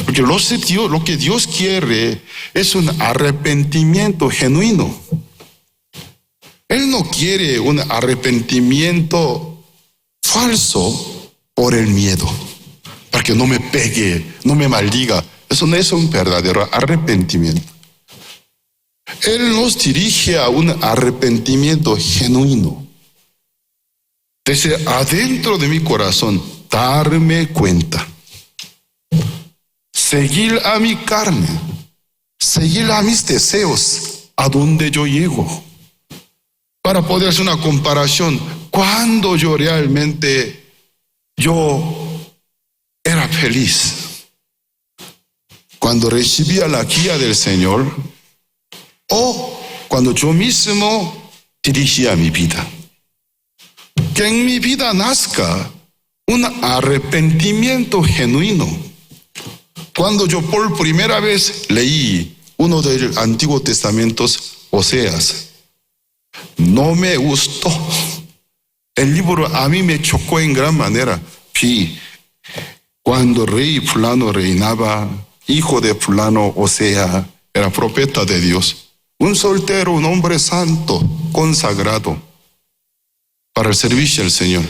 Porque lo que Dios quiere es un arrepentimiento genuino. Él no quiere un arrepentimiento falso por el miedo, para que no me pegue, no me maldiga. Eso no es un verdadero arrepentimiento. Él nos dirige a un arrepentimiento genuino. Desde adentro de mi corazón, darme cuenta. Seguir a mi carne, seguir a mis deseos, a donde yo llego. Para poder hacer una comparación, cuando yo realmente era feliz. Cuando recibía la guía del Señor, o cuando yo mismo dirigía mi vida. Que en mi vida nazca un arrepentimiento genuino. Cuando yo por primera vez leí uno del Antiguo Testamento, Oseas, no me gustó. El libro a mí me chocó en gran manera. Cuando rey fulano reinaba, hijo de fulano, Oseas, era profeta de Dios. Un soltero, un hombre santo, consagrado para el servicio al Señor.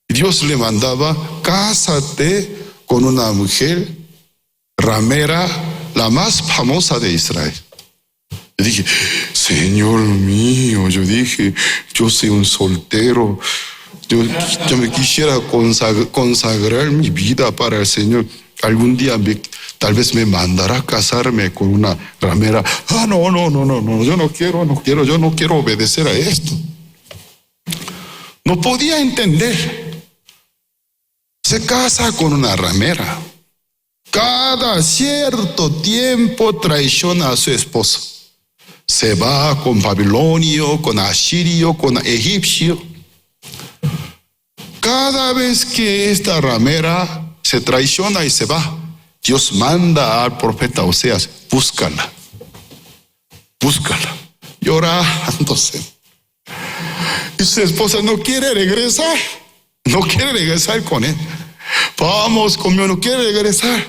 Dios le mandaba, cásate con una mujer ramera, la más famosa de Israel. Yo dije, Señor mío, yo soy un soltero, yo me quisiera consagrar mi vida para el Señor. Algún día tal vez me mandará a casarme con una ramera. No, yo no quiero obedecer a esto. No podía entender. Se casa con una ramera. Cada cierto tiempo traiciona a su esposo. Se va con babilonio, con asirio, con egipcio. Cada vez que esta ramera se traiciona y se va, Dios manda al profeta Oseas, búscala, llorándose. Y su esposa no quiere regresar con él. Vamos conmigo, no quiere regresar.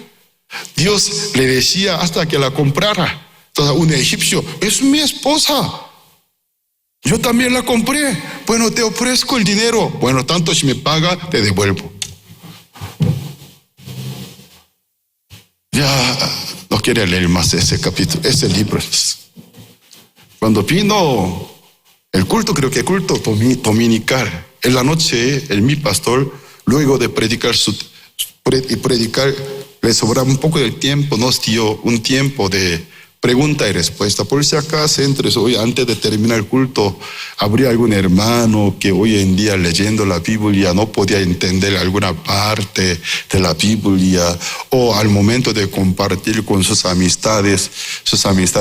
Dios le decía hasta que la comprara. Entonces un egipcio, es mi esposa. Yo también la compré. Bueno, te ofrezco el dinero. Bueno, tanto si me paga, te devuelvo. Ya no quiere leer más ese capítulo, ese libro. Cuando vino el culto, creo que culto dominical, en la noche, mi pastor, luego de predicar, le sobraba un poco del tiempo, nos dio un tiempo de pregunta y respuesta. Por si acaso, hoy, antes de terminar el culto, habría algún hermano que hoy en día leyendo la Biblia no podía entender alguna parte de la Biblia, o al momento de compartir con sus amistades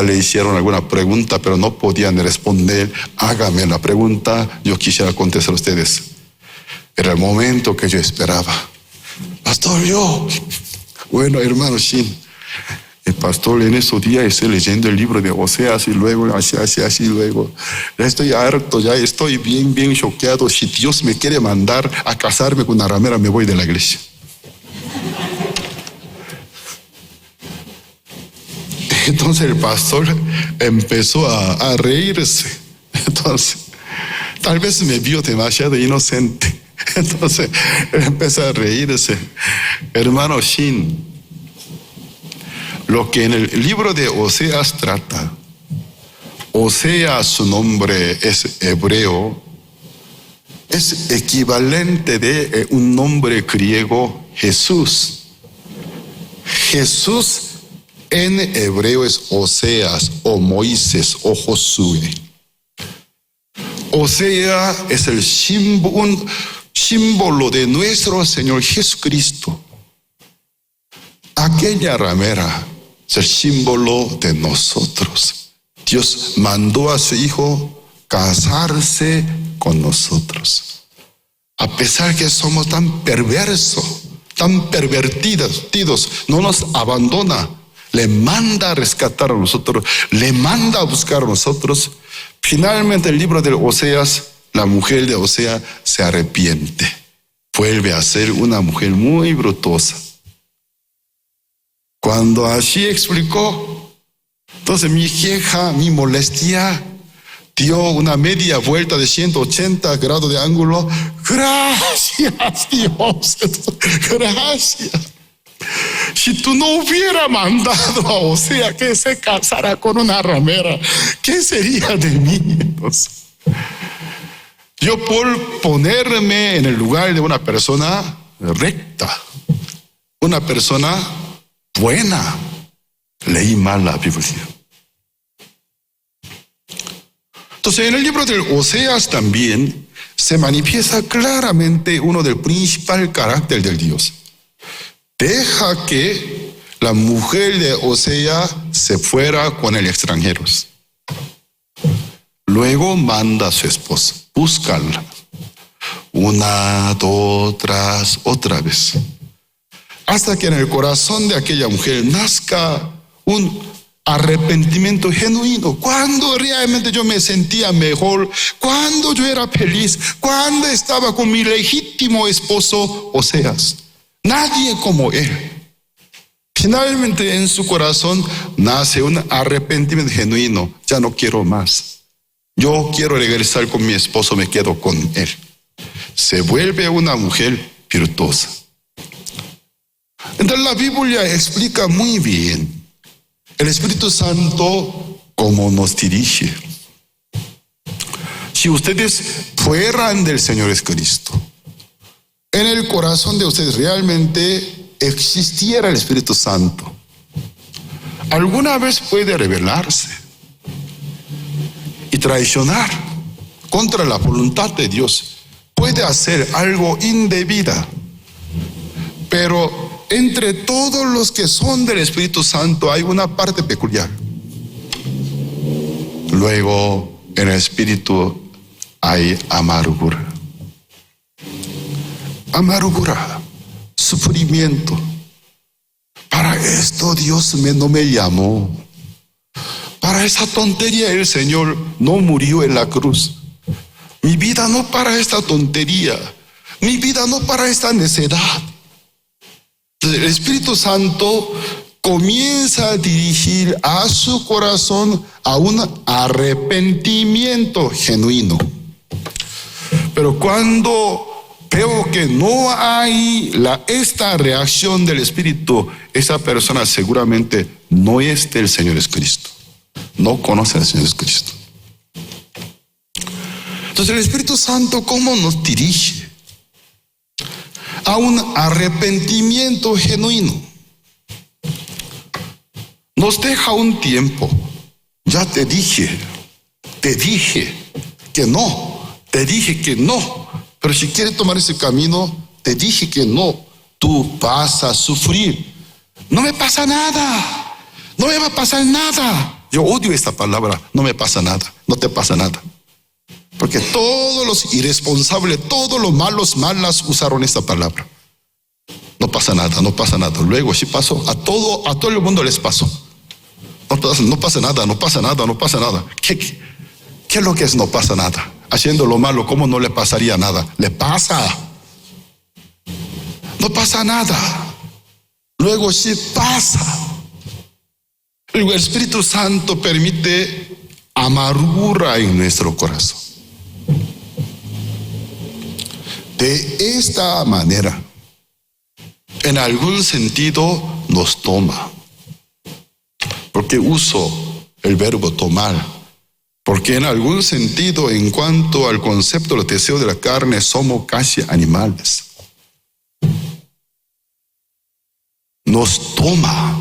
le hicieron alguna pregunta, pero no podían responder. Hágame la pregunta, yo quisiera contestar a ustedes. Era el momento que yo esperaba. Pastor, bueno, hermano Shin, el pastor en esos días estoy leyendo el libro de Oseas y luego así, luego. Ya estoy harto, ya estoy bien choqueado. Si Dios me quiere mandar a casarme con una ramera, me voy de la iglesia. Entonces el pastor empezó a reírse. Entonces, tal vez me vio demasiado inocente. Entonces, él empezó a reírse. Hermano Shin, lo que en el libro de Oseas trata, Oseas, su nombre es hebreo, es equivalente de un nombre griego, Jesús. Jesús En hebreo es Oseas o Moisés o Josué. Osea es un símbolo de nuestro Señor Jesucristo. Aquella ramera es el símbolo de nosotros. Dios mandó a su Hijo casarse con nosotros. A pesar que somos tan perversos, tan pervertidos, no nos abandona. Le manda a rescatar a nosotros, le manda a buscar a nosotros. Finalmente el libro de Oseas, la mujer de Osea se arrepiente. Vuelve a ser una mujer muy brutosa. Cuando así explicó, entonces mi queja, mi molestia, dio una media vuelta de 180 grados de ángulo. Gracias, Dios. Gracias. Si tú no hubieras mandado a Osea que se casara con una ramera, ¿qué sería de mí? Entonces, yo por ponerme en el lugar de una persona recta, una persona buena, leí mal la Biblia. Entonces, en el libro de Oseas también se manifiesta claramente uno del principal carácter del Dios. Deja que la mujer de Osea se fuera con el extranjeros. Luego manda a su esposa, búscala. Una, dos, otra vez. Hasta que en el corazón de aquella mujer nazca un arrepentimiento genuino. Cuando realmente yo me sentía mejor, cuando yo era feliz, cuando estaba con mi legítimo esposo Oseas. Nadie como él. Finalmente en su corazón nace un arrepentimiento genuino. Ya no quiero más. Yo quiero regresar con mi esposo, me quedo con él. Se vuelve una mujer virtuosa. Entonces la Biblia explica muy bien el Espíritu Santo cómo nos dirige. Si ustedes fueran del Señor Jesucristo, en el corazón de ustedes realmente existiera el Espíritu Santo, alguna vez puede rebelarse y traicionar contra la voluntad de Dios. Puede hacer algo indebida, pero entre todos los que son del Espíritu Santo hay una parte peculiar. Luego, en el Espíritu hay amargura. Amargura, sufrimiento. Para esto Dios no me llamó. Para esa tontería el Señor no murió en la cruz. Mi vida no para esta tontería. Mi vida no para esta necedad. El Espíritu Santo comienza a dirigir a su corazón a un arrepentimiento genuino. Pero cuando veo que no hay esta reacción del Espíritu, esa persona seguramente no es del Señor Jesucristo. No conoce al Señor Jesucristo. Entonces el Espíritu Santo, ¿cómo nos dirige? A un arrepentimiento genuino. Nos deja un tiempo. Ya te dije que no, pero si quieres tomar ese camino, te dije que no, tú vas a sufrir. No me pasa nada, no me va a pasar nada. Yo odio esta palabra, no me pasa nada, no te pasa nada. Porque todos los irresponsables, todos los malas usaron esta palabra. No pasa nada, no pasa nada. Luego sí pasó, a todo el mundo les pasó. No pasa nada. ¿Qué es lo que es no pasa nada? Haciendo lo malo, ¿cómo no le pasaría nada? Le pasa. No pasa nada. Luego sí pasa. El Espíritu Santo permite amargura en nuestro corazón. De esta manera, en algún sentido nos toma. Porque uso el verbo tomar. Porque en algún sentido, en cuanto al concepto del deseo de la carne, somos casi animales. Nos toma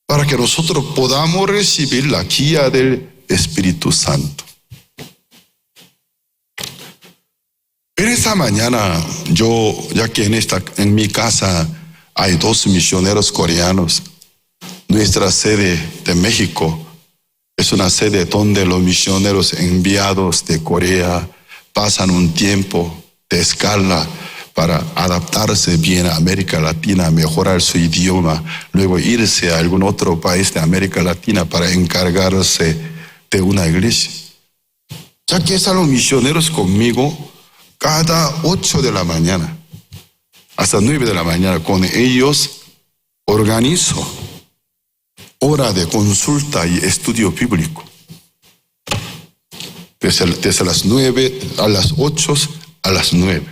para para que nosotros podamos recibir la guía del Espíritu Santo. Pero esta mañana, ya que en mi casa hay 2 misioneros coreanos, nuestra sede de México es una sede donde los misioneros enviados de Corea pasan un tiempo de escala para adaptarse bien a América Latina, mejorar su idioma, luego irse a algún otro país de América Latina para encargarse de una iglesia. Ya que están los misioneros conmigo, cada 8 de la mañana, hasta 9 de la mañana, con ellos organizo hora de consulta y estudio bíblico. Desde las 9 a las 8 a las 9.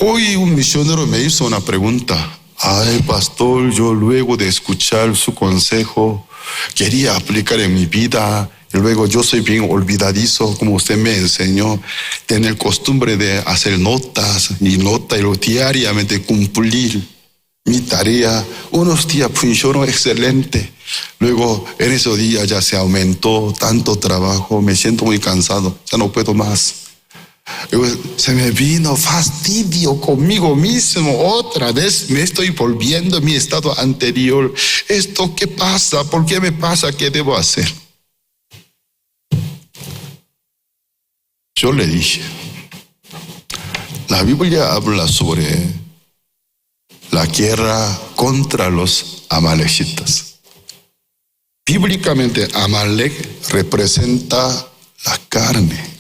Hoy un misionero me hizo una pregunta. Ay, pastor, yo luego de escuchar su consejo, quería aplicar en mi vida. Y luego yo soy bien olvidadizo, como usted me enseñó, tener costumbre de hacer notas y diariamente cumplir mi tarea. Unos días funcionó excelente. Luego en esos días ya se aumentó tanto trabajo, me siento muy cansado, ya no puedo más. Luego se me vino fastidio conmigo mismo, otra vez me estoy volviendo a mi estado anterior. ¿Esto qué pasa? ¿Por qué me pasa? ¿Qué debo hacer? Yo le dije, la Biblia habla sobre la guerra contra los amalecitas. Bíblicamente, Amalek representa la carne.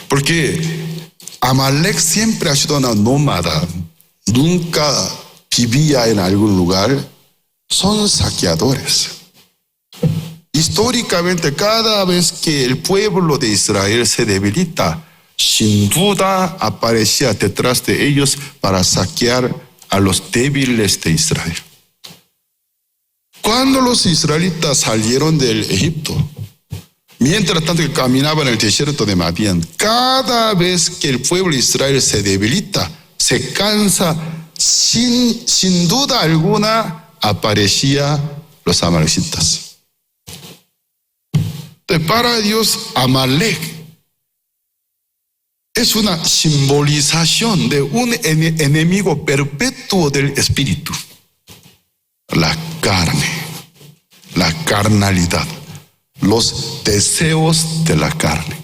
Porque Amalek siempre ha sido una nómada, nunca vivía en algún lugar, son saqueadores. Históricamente, cada vez que el pueblo de Israel se debilita, sin duda aparecía detrás de ellos para saquear a los débiles de Israel. Cuando los israelitas salieron del Egipto, mientras tanto que caminaban en el desierto de Madián, cada vez que el pueblo de Israel se debilita, se cansa, sin duda alguna aparecían los amalecitas. Entonces, para Dios, Amalek es una simbolización de un enemigo perpetuo del espíritu. La carne, la carnalidad, los deseos de la carne.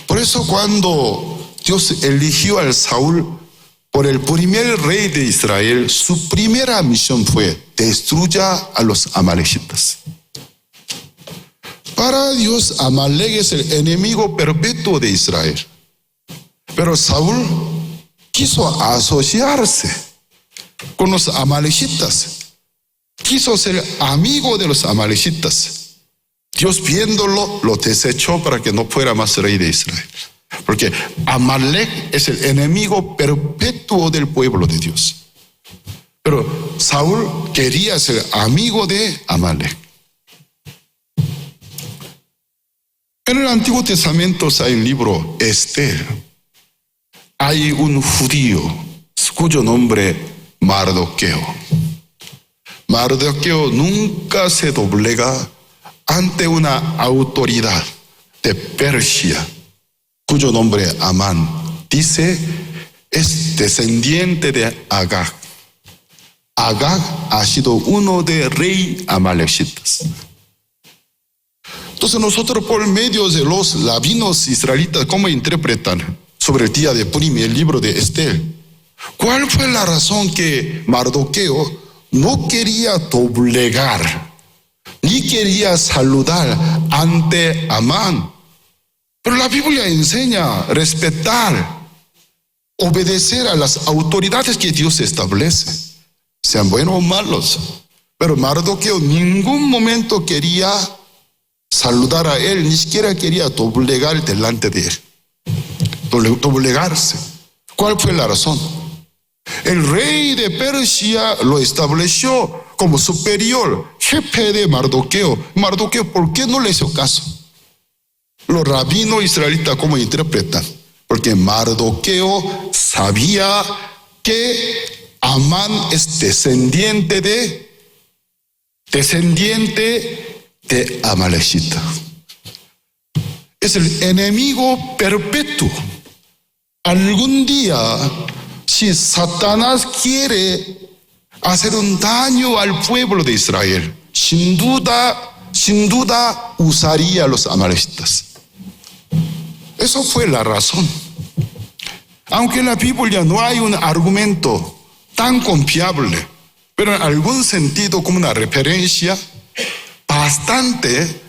Por eso cuando Dios eligió al Saúl por el primer rey de Israel, su primera misión fue: destruya a los amalecitas. Para Dios, Amalek es el enemigo perpetuo de Israel. Pero Saúl quiso asociarse con los amalecitas. Quiso ser amigo de los amalecitas. Dios, viéndolo, lo desechó para que no fuera más rey de Israel. Porque Amalek es el enemigo perpetuo del pueblo de Dios. Pero Saúl quería ser amigo de Amalek. En el Antiguo Testamento hay un libro, Esther. Hay un judío cuyo nombre Mardoqueo. Mardoqueo nunca se doblega ante una autoridad de Persia, cuyo nombre Amán. Dice, es descendiente de Agag. Agag ha sido uno de rey amalecitas. Entonces nosotros, por medio de los rabinos israelitas, ¿cómo interpretan sobre el día de Purim, el libro de Esther? ¿Cuál fue la razón que Mardoqueo no quería doblegar, ni quería saludar ante Amán? Pero la Biblia enseña respetar, obedecer a las autoridades que Dios establece, sean buenos o malos. Pero Mardoqueo en ningún momento quería saludar a él, ni siquiera quería doblegar delante de él. Doblegarse. ¿Cuál fue la razón? El rey de Persia lo estableció como superior, jefe de Mardoqueo. Mardoqueo, ¿por qué no le hizo caso? Los rabinos israelitas, ¿cómo interpretan? Porque Mardoqueo sabía que Amán es descendiente de Amalecita. Es el enemigo perpetuo. Algún día, si Satanás quiere hacer un daño al pueblo de Israel, sin duda usaría a los amalecitas. Eso fue la razón. Aunque en la Biblia no hay un argumento tan confiable, pero en algún sentido como una referencia bastante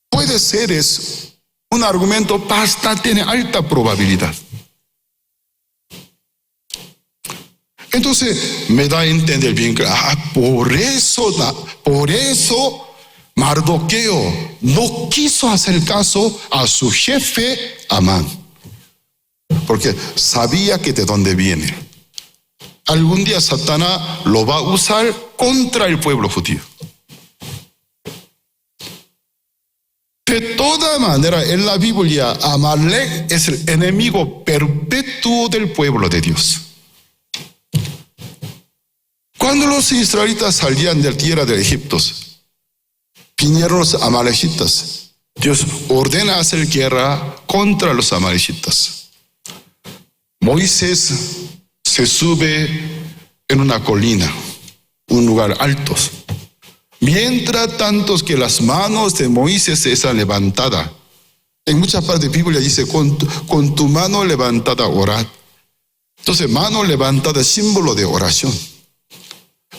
puede ser es un argumento tiene alta probabilidad. Entonces me da a entender bien que por eso Mardoqueo no quiso hacer caso a su jefe Amán, porque sabía que de dónde viene. Algún día Satanás lo va a usar contra el pueblo judío. De toda manera, en la Biblia, Amalek es el enemigo perpetuo del pueblo de Dios. Cuando los israelitas salían de la tierra de Egipto, vinieron los amalecitas. Dios ordena hacer guerra contra los amalecitas. Moisés se sube en una colina, un lugar alto. Mientras tanto que las manos de Moisés están levantadas. En muchas partes de la Biblia dice, con tu mano levantada orad. Entonces, mano levantada es símbolo de oración.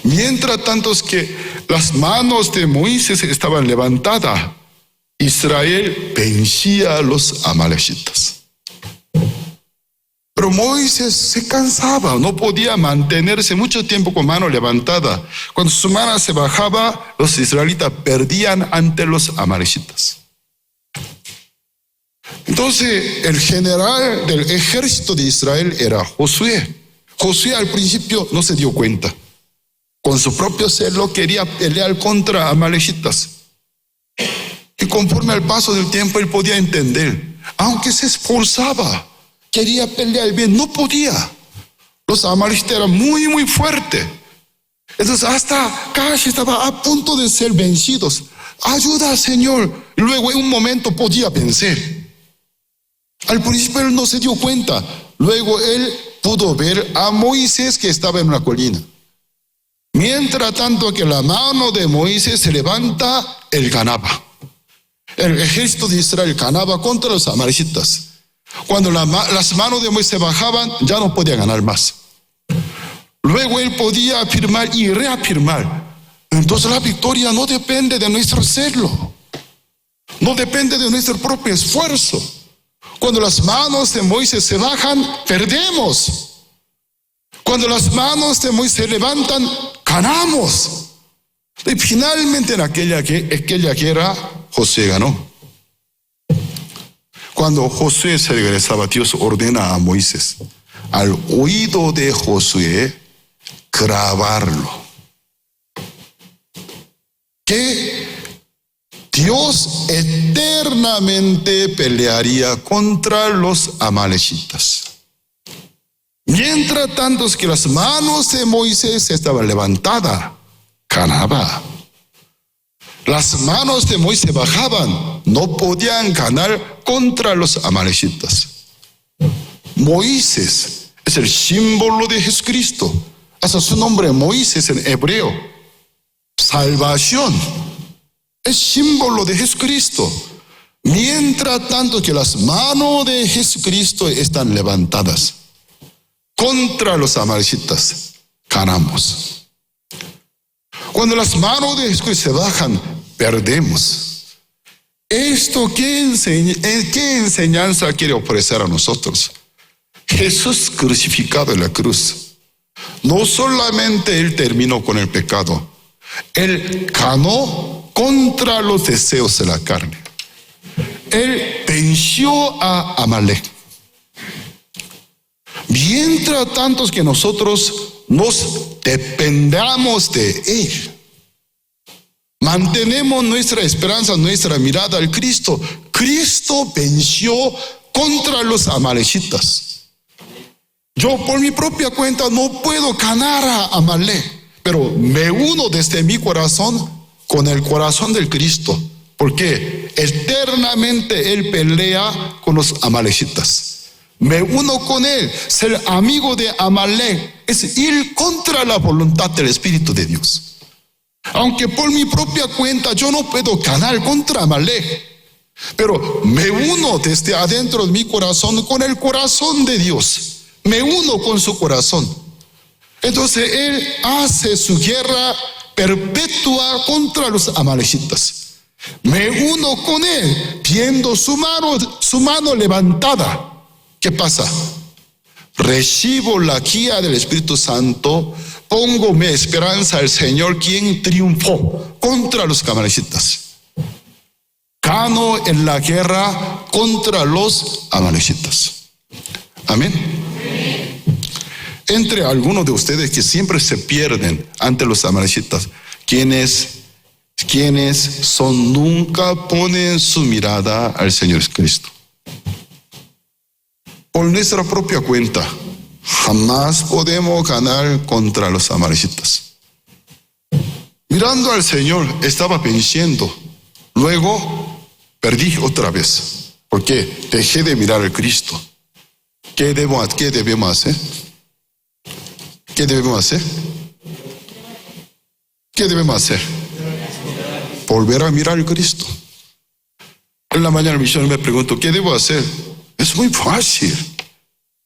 Mientras tanto que las manos de Moisés estaban levantadas, Israel vencía a los amalecitas. Pero Moisés se cansaba, no podía mantenerse mucho tiempo con mano levantada. Cuando su mano se bajaba, los israelitas perdían ante los amalecitas. Entonces, el general del ejército de Israel era Josué. Josué al principio no se dio cuenta. Con su propio celo quería pelear contra amalecitas. Y conforme al paso del tiempo él podía entender, aunque se esforzaba, quería pelear bien, no podía. Los amalecitas eran muy fuertes. Entonces hasta casi estaba a punto de ser vencidos. Ayuda, Señor. Y luego en un momento podía vencer. Al principio él no se dio cuenta. Luego él pudo ver a Moisés que estaba en una colina. Mientras tanto que la mano de Moisés se levanta, él ganaba. El ejército de Israel ganaba contra los amalecitas. Cuando las manos de Moisés bajaban, ya no podía ganar más. Luego él podía afirmar y reafirmar. Entonces la victoria no depende de nuestro celo. No depende de nuestro propio esfuerzo. Cuando las manos de Moisés se bajan, perdemos. Cuando las manos de Moisés se levantan, ganamos. Y finalmente en aquella guerra, Josué ganó. Cuando Josué se regresaba, Dios ordena a Moisés, al oído de Josué, grabarlo. Que Dios eternamente pelearía contra los amalecitas. Mientras tanto que las manos de Moisés estaban levantadas, ganaba. Las manos de Moisés bajaban, no podían ganar contra los amalecitas. Moisés es el símbolo de Jesucristo. Hasta su nombre Moisés en hebreo. Salvación. Es símbolo de Jesucristo. Mientras tanto que las manos de Jesucristo están levantadas contra los amalecitas, ganamos. Cuando las manos de Jesucristo se bajan, perdemos. ¿Esto qué enseñanza quiere ofrecer a nosotros? Jesús crucificado en la cruz. No solamente Él terminó con el pecado, Él ganó contra los deseos de la carne. Él venció a Amalek. Mientras tanto que nosotros nos dependamos de Él, mantenemos nuestra esperanza, nuestra mirada al Cristo. Cristo venció contra los amalecitas. Yo por mi propia cuenta no puedo ganar a Amalek, pero me uno desde mi corazón con el corazón del Cristo, porque eternamente Él pelea con los amalecitas. Me uno con Él. Ser amigo de Amalek es ir contra la voluntad del Espíritu de Dios. Aunque por mi propia cuenta yo no puedo ganar contra Amalek, pero me uno desde adentro de mi corazón con el corazón de Dios. Me uno con su corazón. Entonces Él hace su guerra perpetua contra los amalecitas. Me uno con Él, viendo su mano levantada. ¿Qué pasa? Recibo la guía del Espíritu Santo, pongo mi esperanza al Señor, quien triunfó contra los amalecitas. Gano en la guerra contra los amalecitas. Amén. Entre algunos de ustedes que siempre se pierden ante los amalecitas, quienes nunca ponen su mirada al Señor Cristo. Por nuestra propia cuenta, jamás podemos ganar contra los amalecitas. Mirando al Señor, estaba venciendo. Luego, perdí otra vez. Porque dejé de mirar al Cristo. ¿Qué debemos hacer? ¿Qué debemos hacer? ¿Qué debemos hacer? Volver a mirar al Cristo. En la mañana me pregunto, ¿qué debo hacer? Es muy fácil.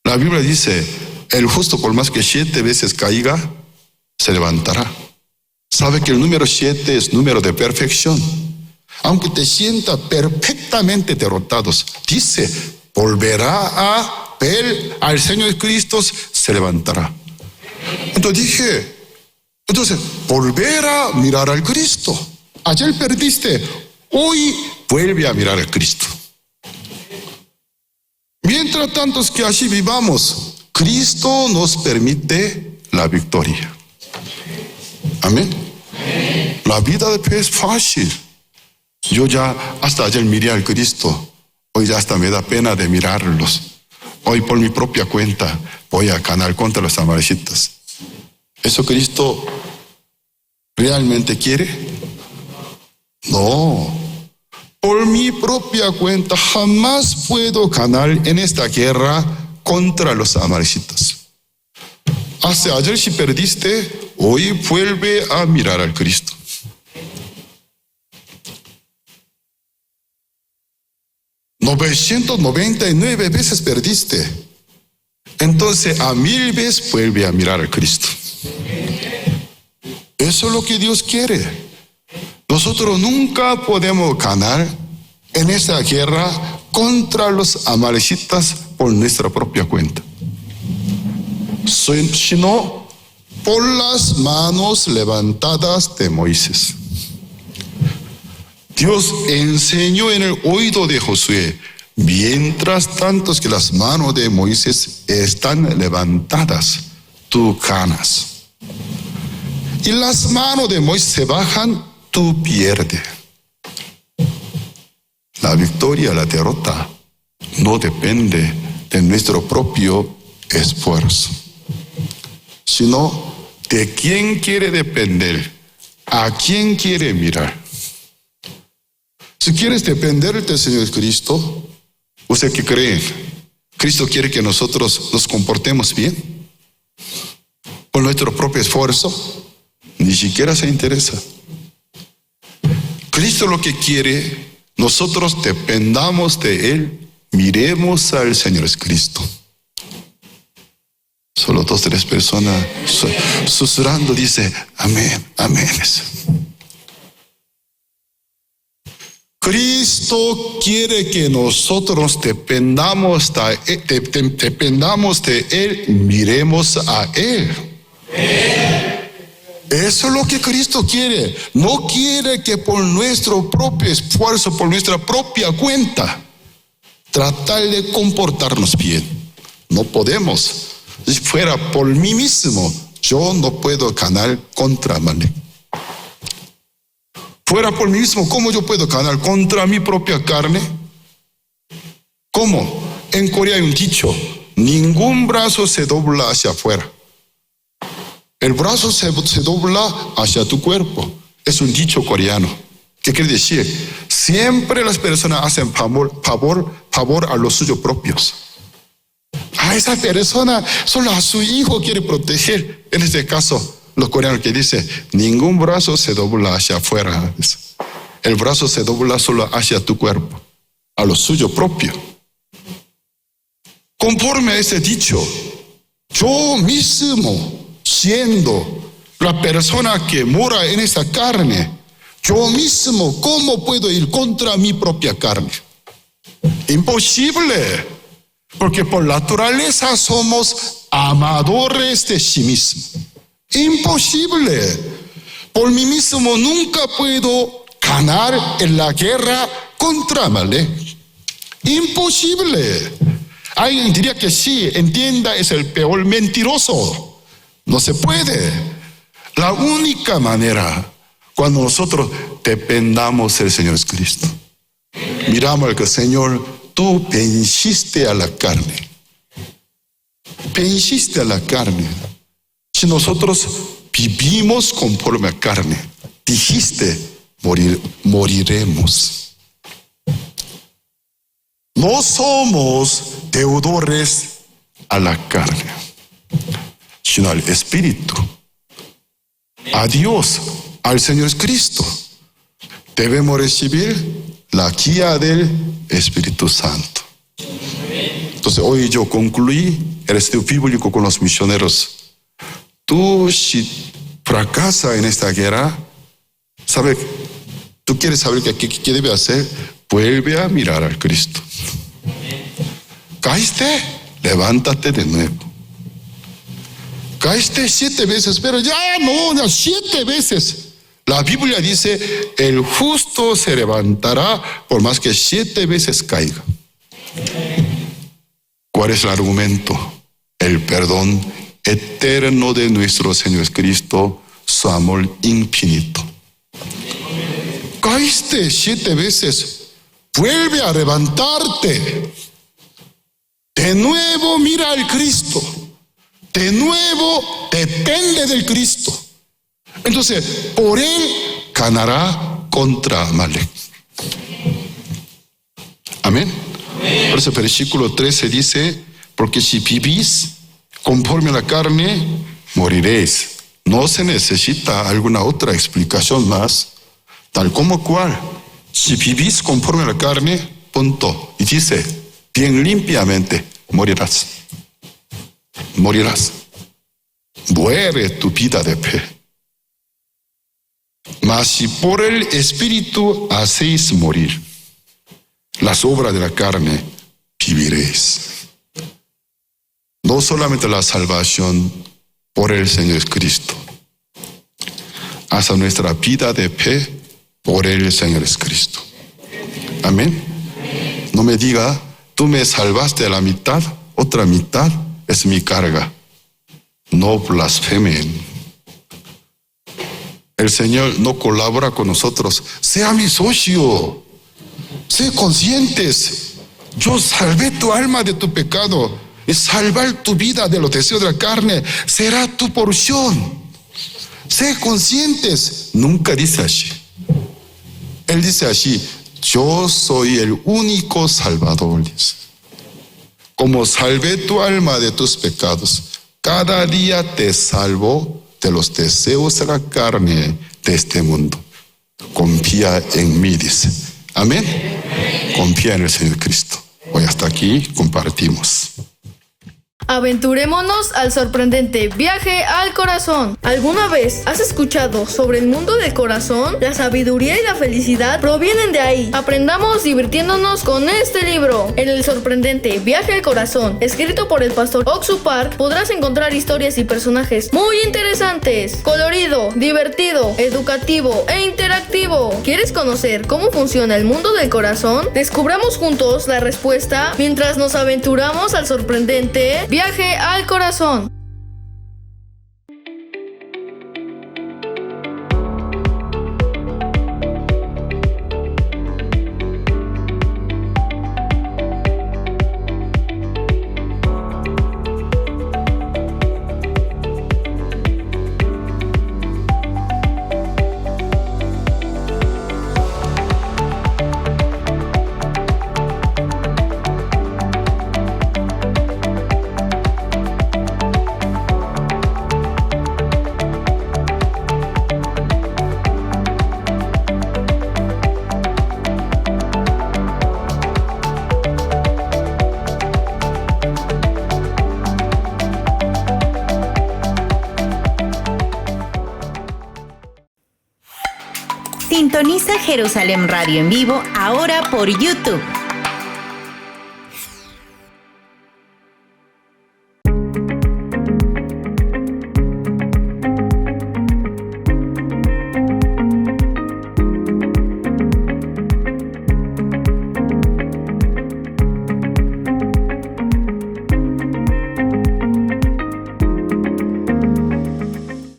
La Biblia dice, el justo por más que 7 veces caiga, se levantará. Sabe que el número 7 es número de perfección. Aunque te sienta perfectamente derrotados, dice, volverá a ver al Señor Cristo, se levantará. Entonces volver a mirar al Cristo. Ayer perdiste, hoy vuelve a mirar al Cristo. Mientras tanto que así vivamos, Cristo nos permite la victoria. Amén. La vida de fe es fácil. Yo ya hasta ayer miré al Cristo, hoy ya hasta me da pena de mirarlos. Hoy por mi propia cuenta voy a ganar contra los amalecitas. ¿Eso Cristo realmente quiere? No. Por mi propia cuenta jamás puedo ganar en esta guerra contra los amalecitas. Hasta ayer si perdiste, hoy vuelve a mirar al Cristo. $999 veces perdiste. Entonces a 1000 veces vuelve a mirar al Cristo. Eso es lo que Dios quiere. Nosotros nunca podemos ganar en esta guerra contra los amalecitas por nuestra propia cuenta, sino por las manos levantadas de Moisés. Dios enseñó en el oído de Josué, mientras tanto que las manos de Moisés están levantadas, tú ganas. Y las manos de Moisés se bajan, tú pierdes. La victoria, la derrota, no depende de nuestro propio esfuerzo, sino de quién quiere depender, a quién quiere mirar. Si quieres depender del Señor Cristo, ¿usted qué cree? ¿Cristo quiere que nosotros nos comportemos bien? ¿Por nuestro propio esfuerzo? Ni siquiera se interesa. Cristo lo que quiere, nosotros dependamos de Él, miremos al Señor Cristo. Solo 2 o 3 personas susurrando dice, amén, amén. Cristo quiere que nosotros dependamos de Él, miremos a Él. Eso es lo que Cristo quiere. No quiere que por nuestro propio esfuerzo, por nuestra propia cuenta, tratar de comportarnos bien. No podemos. Si fuera por mí mismo, yo no puedo ganar contra Amalek. Fuera por mí mismo, ¿cómo yo puedo ganar contra mi propia carne? ¿Cómo? En Corea hay un dicho, ningún brazo se dobla hacia afuera. El brazo se dobla hacia tu cuerpo. Es un dicho coreano. ¿Qué quiere decir? Siempre las personas hacen favor a los suyos propios. A esa persona solo a su hijo quiere proteger. En este caso, los coreanos que dicen, ningún brazo se dobla hacia afuera. El brazo se dobla solo hacia tu cuerpo, a lo suyo propio. Conforme a ese dicho, yo mismo, siendo la persona que mora en esa carne, yo mismo, ¿cómo puedo ir contra mi propia carne? Imposible, porque por naturaleza somos amadores de sí mismo. Imposible. Por mí mismo nunca puedo ganar en la guerra contra Malek. Imposible. Alguien diría que sí, entienda, es el peor mentiroso. No se puede. La única manera, cuando nosotros dependamos del Señor Cristo, miramos al que Señor, tú venciste a la carne. Venciste a la carne. Si nosotros vivimos conforme a carne, dijiste, moriremos. No somos deudores a la carne, sino al Espíritu, a Dios, al Señor Cristo. Debemos recibir la guía del Espíritu Santo. Entonces, hoy yo concluí el estudio bíblico con los misioneros. Tú, si fracasas en esta guerra, ¿sabe? ¿Tú quieres saber qué debe hacer? Vuelve a mirar al Cristo. Caíste, levántate de nuevo. Caíste 7 veces, pero ya 7 veces. La Biblia dice, el justo se levantará por más que 7 veces caiga. ¿Cuál es el argumento? El perdón eterno de nuestro Señor Cristo, su amor infinito. Caíste 7 veces, vuelve a levantarte. De nuevo mira al Cristo. De nuevo depende del Cristo. Entonces, por Él ganará contra Amalek. Amén. Por eso el versículo 13 dice, porque si vivís conforme a la carne, moriréis. No se necesita alguna otra explicación más, tal como cual. Si vivís conforme a la carne, punto. Y dice, bien limpiamente, morirás. Morirás. Muere tu vida de fe. Mas si por el Espíritu hacéis morir las obras de la carne, viviréis. No solamente la salvación por el Señor Cristo, hasta nuestra vida de fe por el Señor Cristo. Amén. No me diga, tú me salvaste a la mitad, otra mitad es mi carga. No blasfemen. El Señor no colabora con nosotros. Sea mi socio. Sé conscientes. Yo salvé tu alma de tu pecado. Y salvar tu vida de los deseos de la carne será tu porción. Sé conscientes. Nunca dice así. Él dice así, yo soy el único Salvador. Como salvé tu alma de tus pecados, cada día te salvo de los deseos de la carne de este mundo. Confía en mí, dice. Amén. Confía en el Señor Cristo. Hoy hasta aquí compartimos. Aventurémonos al sorprendente viaje al corazón. ¿Alguna vez has escuchado sobre el mundo del corazón? La sabiduría y la felicidad provienen de ahí. Aprendamos divirtiéndonos con este libro. En el sorprendente viaje al corazón, escrito por el pastor Oksu Park, podrás encontrar historias y personajes muy interesantes, colorido, divertido, educativo e interactivo. ¿Quieres conocer cómo funciona el mundo del corazón? Descubramos juntos la respuesta mientras nos aventuramos al sorprendente viaje al corazón. Sintoniza Jerusalén Radio en vivo ahora por YouTube.